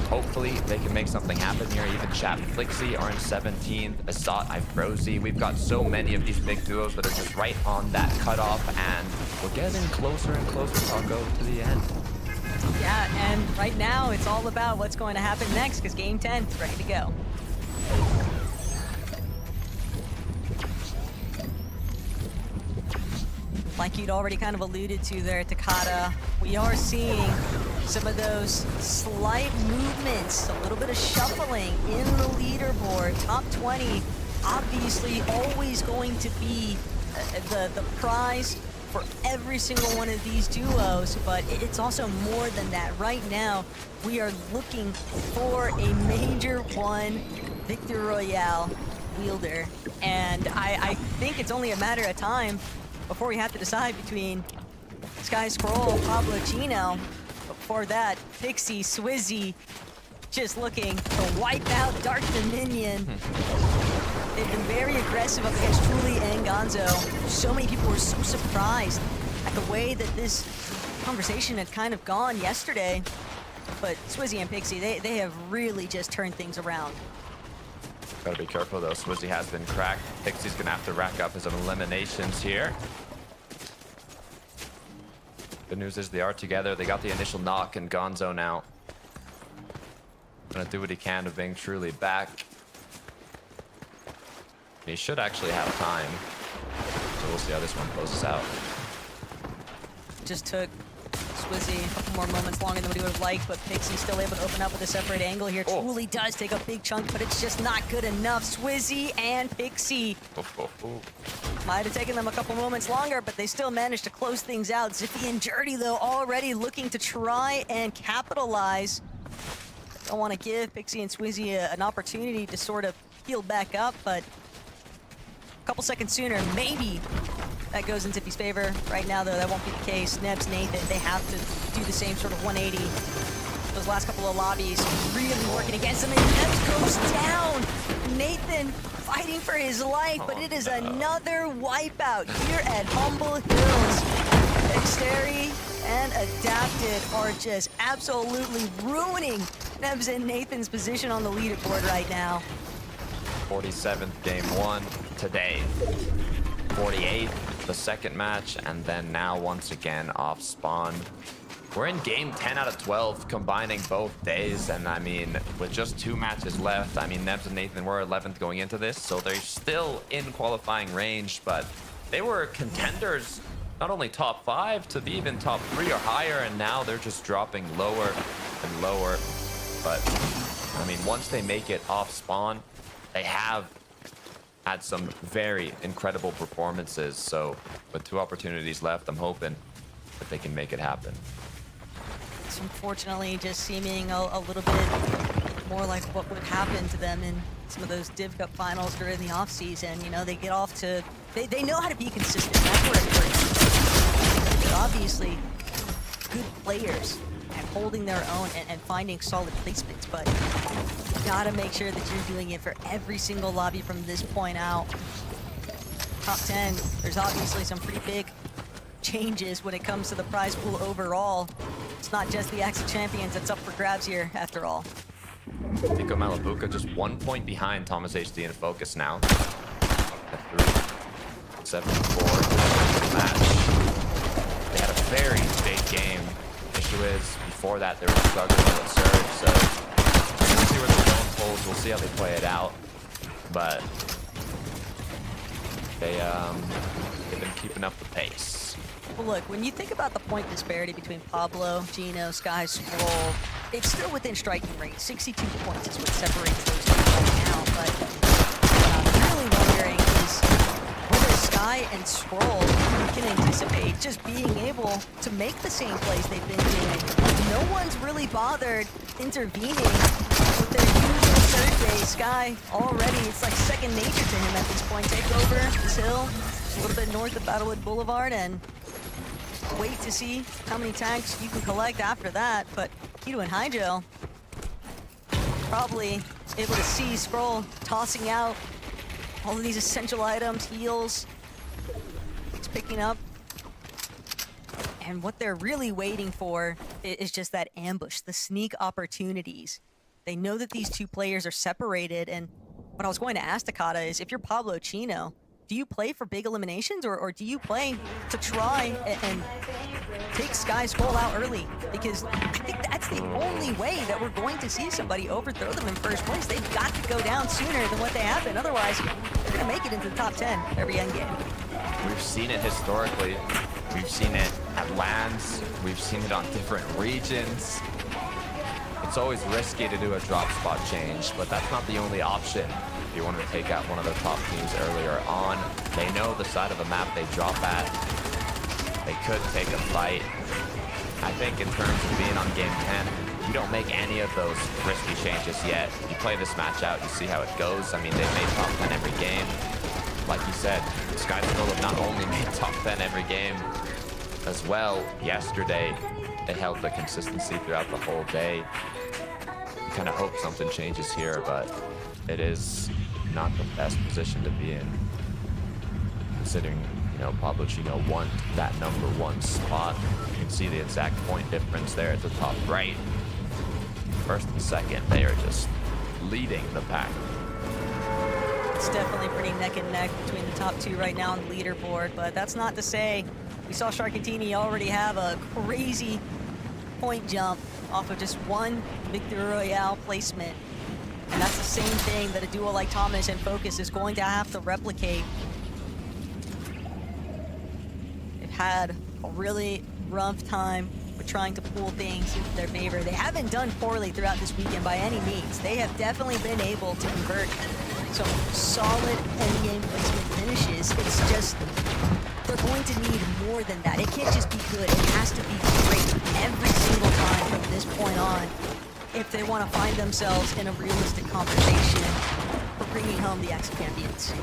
Hopefully they can make something happen here. Even Chat Flixie are in 17th. Assault, Ifrozy. We've got so many of these big duos that are just right on that cutoff, and we're getting closer and closer, Taco, to the end. Yeah, and right now it's all about what's going to happen next because Game 10 is ready to go. Like you'd already kind of alluded to there, Takata, we are seeing some of those slight movements, a little bit of shuffling in the leaderboard. Top 20, obviously always going to be the prize for every single one of these duos, but it's also more than that. Right now, we are looking for a Major 1 Victor Royale wielder, and I think it's only a matter of time before we have to decide between Sky Scroll, Pablo Chino. Before that, Pixie, Swizzy, just looking to wipe out Dark Dominion. They've been very aggressive up against Truly and Gonzo. So many people were so surprised at the way that this conversation had kind of gone yesterday. But Swizzy and Pixie, they have really just turned things around. Gotta be careful though, Swizzy has been cracked. Pixie's gonna have to rack up his eliminations here. Good news is they are together. They got the initial knock, and Gonzo now gonna do what he can to bring Truly back. He should actually have time, so we'll see how this one closes out. Just took Swizzy a couple more moments longer than what he would have liked, but Pixie's still able to open up with a separate angle here. Oh. Truly does take a big chunk, but it's just not good enough. Swizzy and Pixie might have taken them a couple moments longer, but they still managed to close things out. Zippy and Jerdy, though, already looking to try and capitalize. Don't want to give Pixie and Swizzy an opportunity to sort of heal back up, but a couple seconds sooner, maybe that goes in Zippy's favor. Right now, though, that won't be the case. Nebs, Nathan, they have to do the same sort of 180. Those last couple of lobbies really working against him, and Nebs goes down. Nathan fighting for his life, but it is another wipeout here at Humble Hills. Xteri and Adapted are just absolutely ruining Nebs and Nathan's position on the leaderboard right now. 47th game 1 today. 48th, the second match, and then now once again off spawn. We're in game 10 out of 12, combining both days, and I mean, with just 2 matches left, I mean, Nebs and Nathan were 11th going into this, so they're still in qualifying range, but they were contenders, not only top 5, to be even top 3 or higher, and now they're just dropping lower and lower. But, I mean, once they make it off spawn, they have had some very incredible performances, so with 2 opportunities left, I'm hoping that they can make it happen. It's unfortunately just seeming a little bit more like what would happen to them in some of those Div Cup finals during the offseason. You know, they get off to... They know how to be consistent. That's where it hurts. They're obviously good players at holding their own and finding solid placements, but you gotta make sure that you're doing it for every single lobby from this point out. Top 10, there's obviously some pretty big changes when it comes to the prize pool overall. It's not just the Axe of Champions that's up for grabs here, after all. Nico Malabuka just 1 point behind TomatoHead in Focus now. At 3, 7-4 match. They had a very big game. Issue is, before that, they were struggling with Surge, so we'll see where they're going polls. We'll see how they play it out. But they've been keeping up the pace. Well, look, when you think about the point disparity between Pablo, Gino, Sky, Scroll, it's still within striking range. 62 points is what separates those two right now. But I'm really wondering is whether Sky and Scroll can anticipate just being able to make the same plays they've been doing. No one's really bothered intervening with their usual third base. Sky already, it's like second nature to him at this point. Take over this hill, a little bit north of Battlewood Boulevard, and wait to see how many tanks you can collect after that. But Keto and Hydro probably able to see Scroll tossing out all of these essential items, heals. He's picking up. And what they're really waiting for is just that ambush, the sneak opportunities. They know that these two players are separated, and what I was going to ask Takata is, if you're Pablo Chino, do you play for big eliminations, or do you play to try and take Sky Scroll out early? Because I think that's the only way that we're going to see somebody overthrow them in first place. They've got to go down sooner than what they have been. Otherwise, they're going to make it into the top 10 every endgame. We've seen it historically. We've seen it at lands. We've seen it on different regions. It's always risky to do a drop spot change, but that's not the only option. If you want to take out one of the top teams earlier on, they know the side of the map they drop at. They could take a fight. I think in terms of being on game 10, you don't make any of those risky changes yet. You play this match out, you see how it goes. I mean, they've made top 10 every game. Like you said, Sky Scroll have not only made top 10 every game as well. Yesterday, they held the consistency throughout the whole day. You kind of hope something changes here, but it is not the best position to be in, considering, you know, Pablo Chino won that #1 spot. You can see the exact point difference there at the top right. First and second, they are just leading the pack. It's definitely pretty neck and neck between the top two right now on the leaderboard, but that's not to say we saw Sharkatini already have a crazy point jump off of just one Victory Royale placement. And that's the same thing that a duo like Thomas and Focus is going to have to replicate. They've had a really rough time with trying to pull things into their favor. They haven't done poorly throughout this weekend by any means. They have definitely been able to convert some solid endgame placement finishes. It's just, they're going to need more than that. It can't just be good. It has to be great every single time from this point on, if they want to find themselves in a realistic conversation for bringing home the Axe Champions.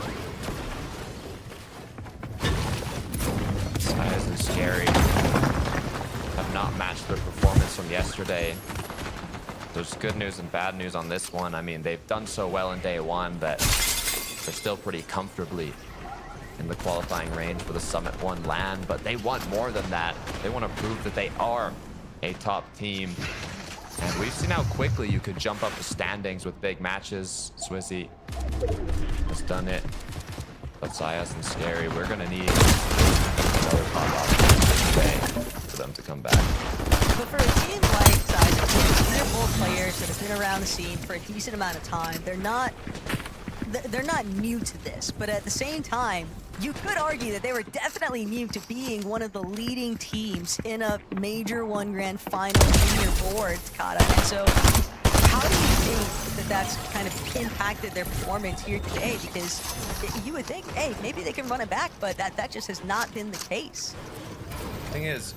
Skies and Scary have not matched their performance from yesterday. There's good news and bad news on this one. I mean, they've done so well in day one that they're still pretty comfortably in the qualifying range for the Summit 1 LAN, but they want more than that. They want to prove that they are a top team. And we've seen how quickly you could jump up the standings with big matches. Swizzy has done it. But Sayas and Scary, we're going to need another pop-off today for them to come back. But for a team like Sayas, they're both players that have been around the scene for a decent amount of time. They're not new to this, but at the same time, you could argue that they were definitely new to being one of the leading teams in a major one grand final in your board, Kata. And so, how do you think that that's kind of impacted their performance here today? Because you would think, hey, maybe they can run it back, but that just has not been the case. Thing is,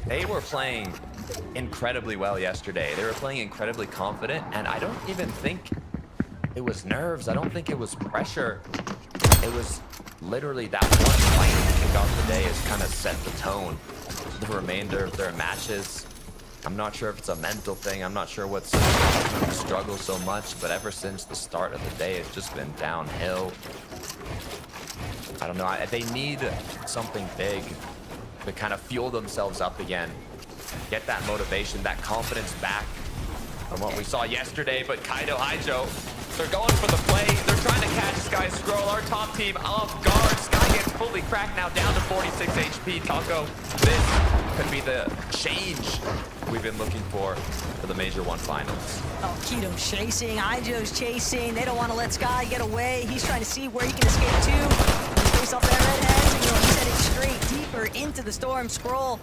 They were playing incredibly well yesterday. They were playing incredibly confident, and I don't even think it was nerves. I don't think it was pressure. It was literally that one fight to kick off the day has kind of set the tone for the remainder of their matches. I'm not sure if it's a mental thing. I'm not sure what's the struggle so much, but ever since the start of the day, it's just been downhill. I don't know. They need something big to kind of fuel themselves up again. Get that motivation, that confidence back from what we saw yesterday. But Kaido, Haijo, they're going for the play. They're trying to catch Sky Scroll. Our top team off guard. Sky gets fully cracked now, down to 46 HP. Taco, this could be the change we've been looking for the Major 1 finals. Oh, Kito's chasing, Haijo's chasing. They don't want to let Sky get away. He's trying to see where he can escape to. Face off that red head signal. He's heading straight deeper into the storm. Scroll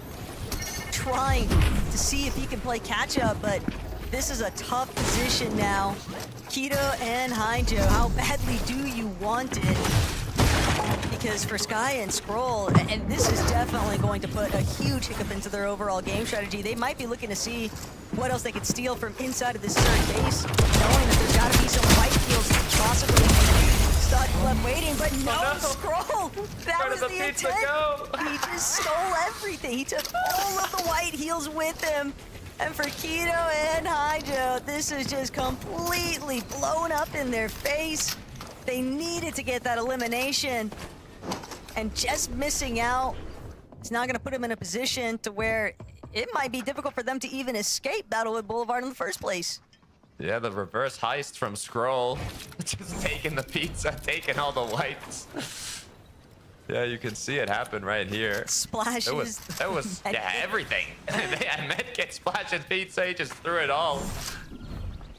trying to see if he can play catch up, but this is a tough position now. Kito and Haijo, how badly do you want it? Because for Sky and Scroll, and this is definitely going to put a huge hiccup into their overall game strategy. They might be looking to see what else they could steal from inside of this third base, knowing that there's got to be some white fields possibly stuck left waiting, but no, Scroll! That was the intent! He just stole everything. He took all of the white heals with him. And for Kito and Haijo, this is just completely blown up in their face. They needed to get that elimination. And just missing out is not going to put them in a position to where it might be difficult for them to even escape Battlewood Boulevard in the first place. Yeah, the reverse heist from Scroll. Just taking the pizza, taking all the whites. Yeah, you can see it happen right here. Splashes. That was yeah, everything. They had medkit, splash, and pizza. He just threw it all.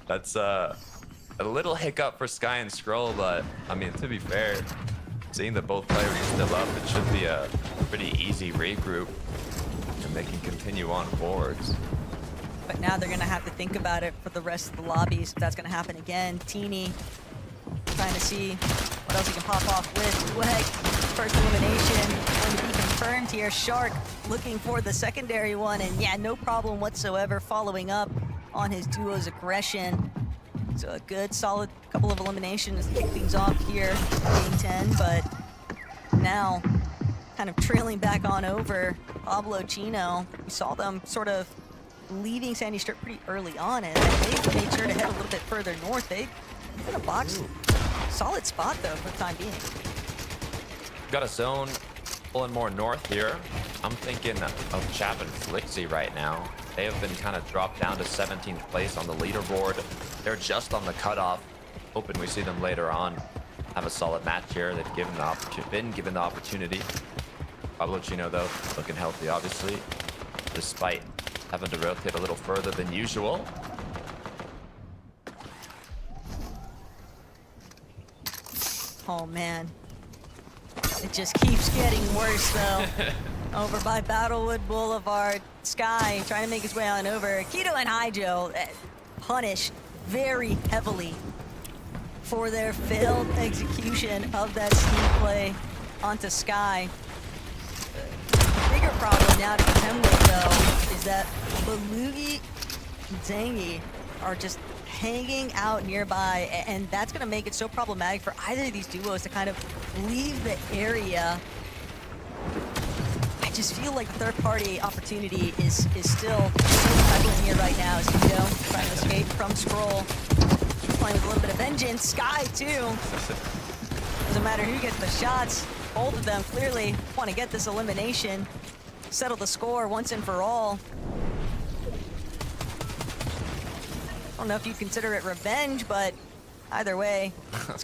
That's a little hiccup for Sky and Scroll, but I mean, to be fair, seeing that both players are still up, it should be a pretty easy regroup, and they can continue on forwards. But now they're going to have to think about it for the rest of the lobbies if that's going to happen again. Teeny trying to see what else he can pop off with. Wag, first elimination going to be confirmed here. Shark looking for the secondary one, and yeah, no problem whatsoever following up on his duo's aggression. So a good, solid couple of eliminations to kick things off here, game 10, but now kind of trailing back on over Pablo Chino. We saw them sort of leaving Sandy Strip pretty early on, and they made sure to head a little bit further north. They in a box. Solid spot, though, for the time being. Got a zone pulling more north here. I'm thinking of Chap and Flixie right now. They have been kind of dropped down to 17th place on the leaderboard. They're just on the cutoff. Hoping we see them later on have a solid match here. They've been given the opportunity. Pablo Chino, though, looking healthy, obviously, despite having to rotate a little further than usual. Oh, man. It just keeps getting worse, though. Over by Battlewood Boulevard. Sky trying to make his way on over. Kito and Haijo punished very heavily for their failed execution of that sneak play onto Sky. The bigger problem now to contend with, though, is that Belugi and Zangi are just hanging out nearby, and that's going to make it so problematic for either of these duos to kind of leave the area. I just feel like the third-party opportunity is still so prevalent here right now as Kito trying to escape from Scroll. Playing with a little bit of vengeance. Sky, too. Doesn't matter who gets the shots. Both of them clearly want to get this elimination. Settle the score once and for all. I don't know if you'd consider it revenge, but either way,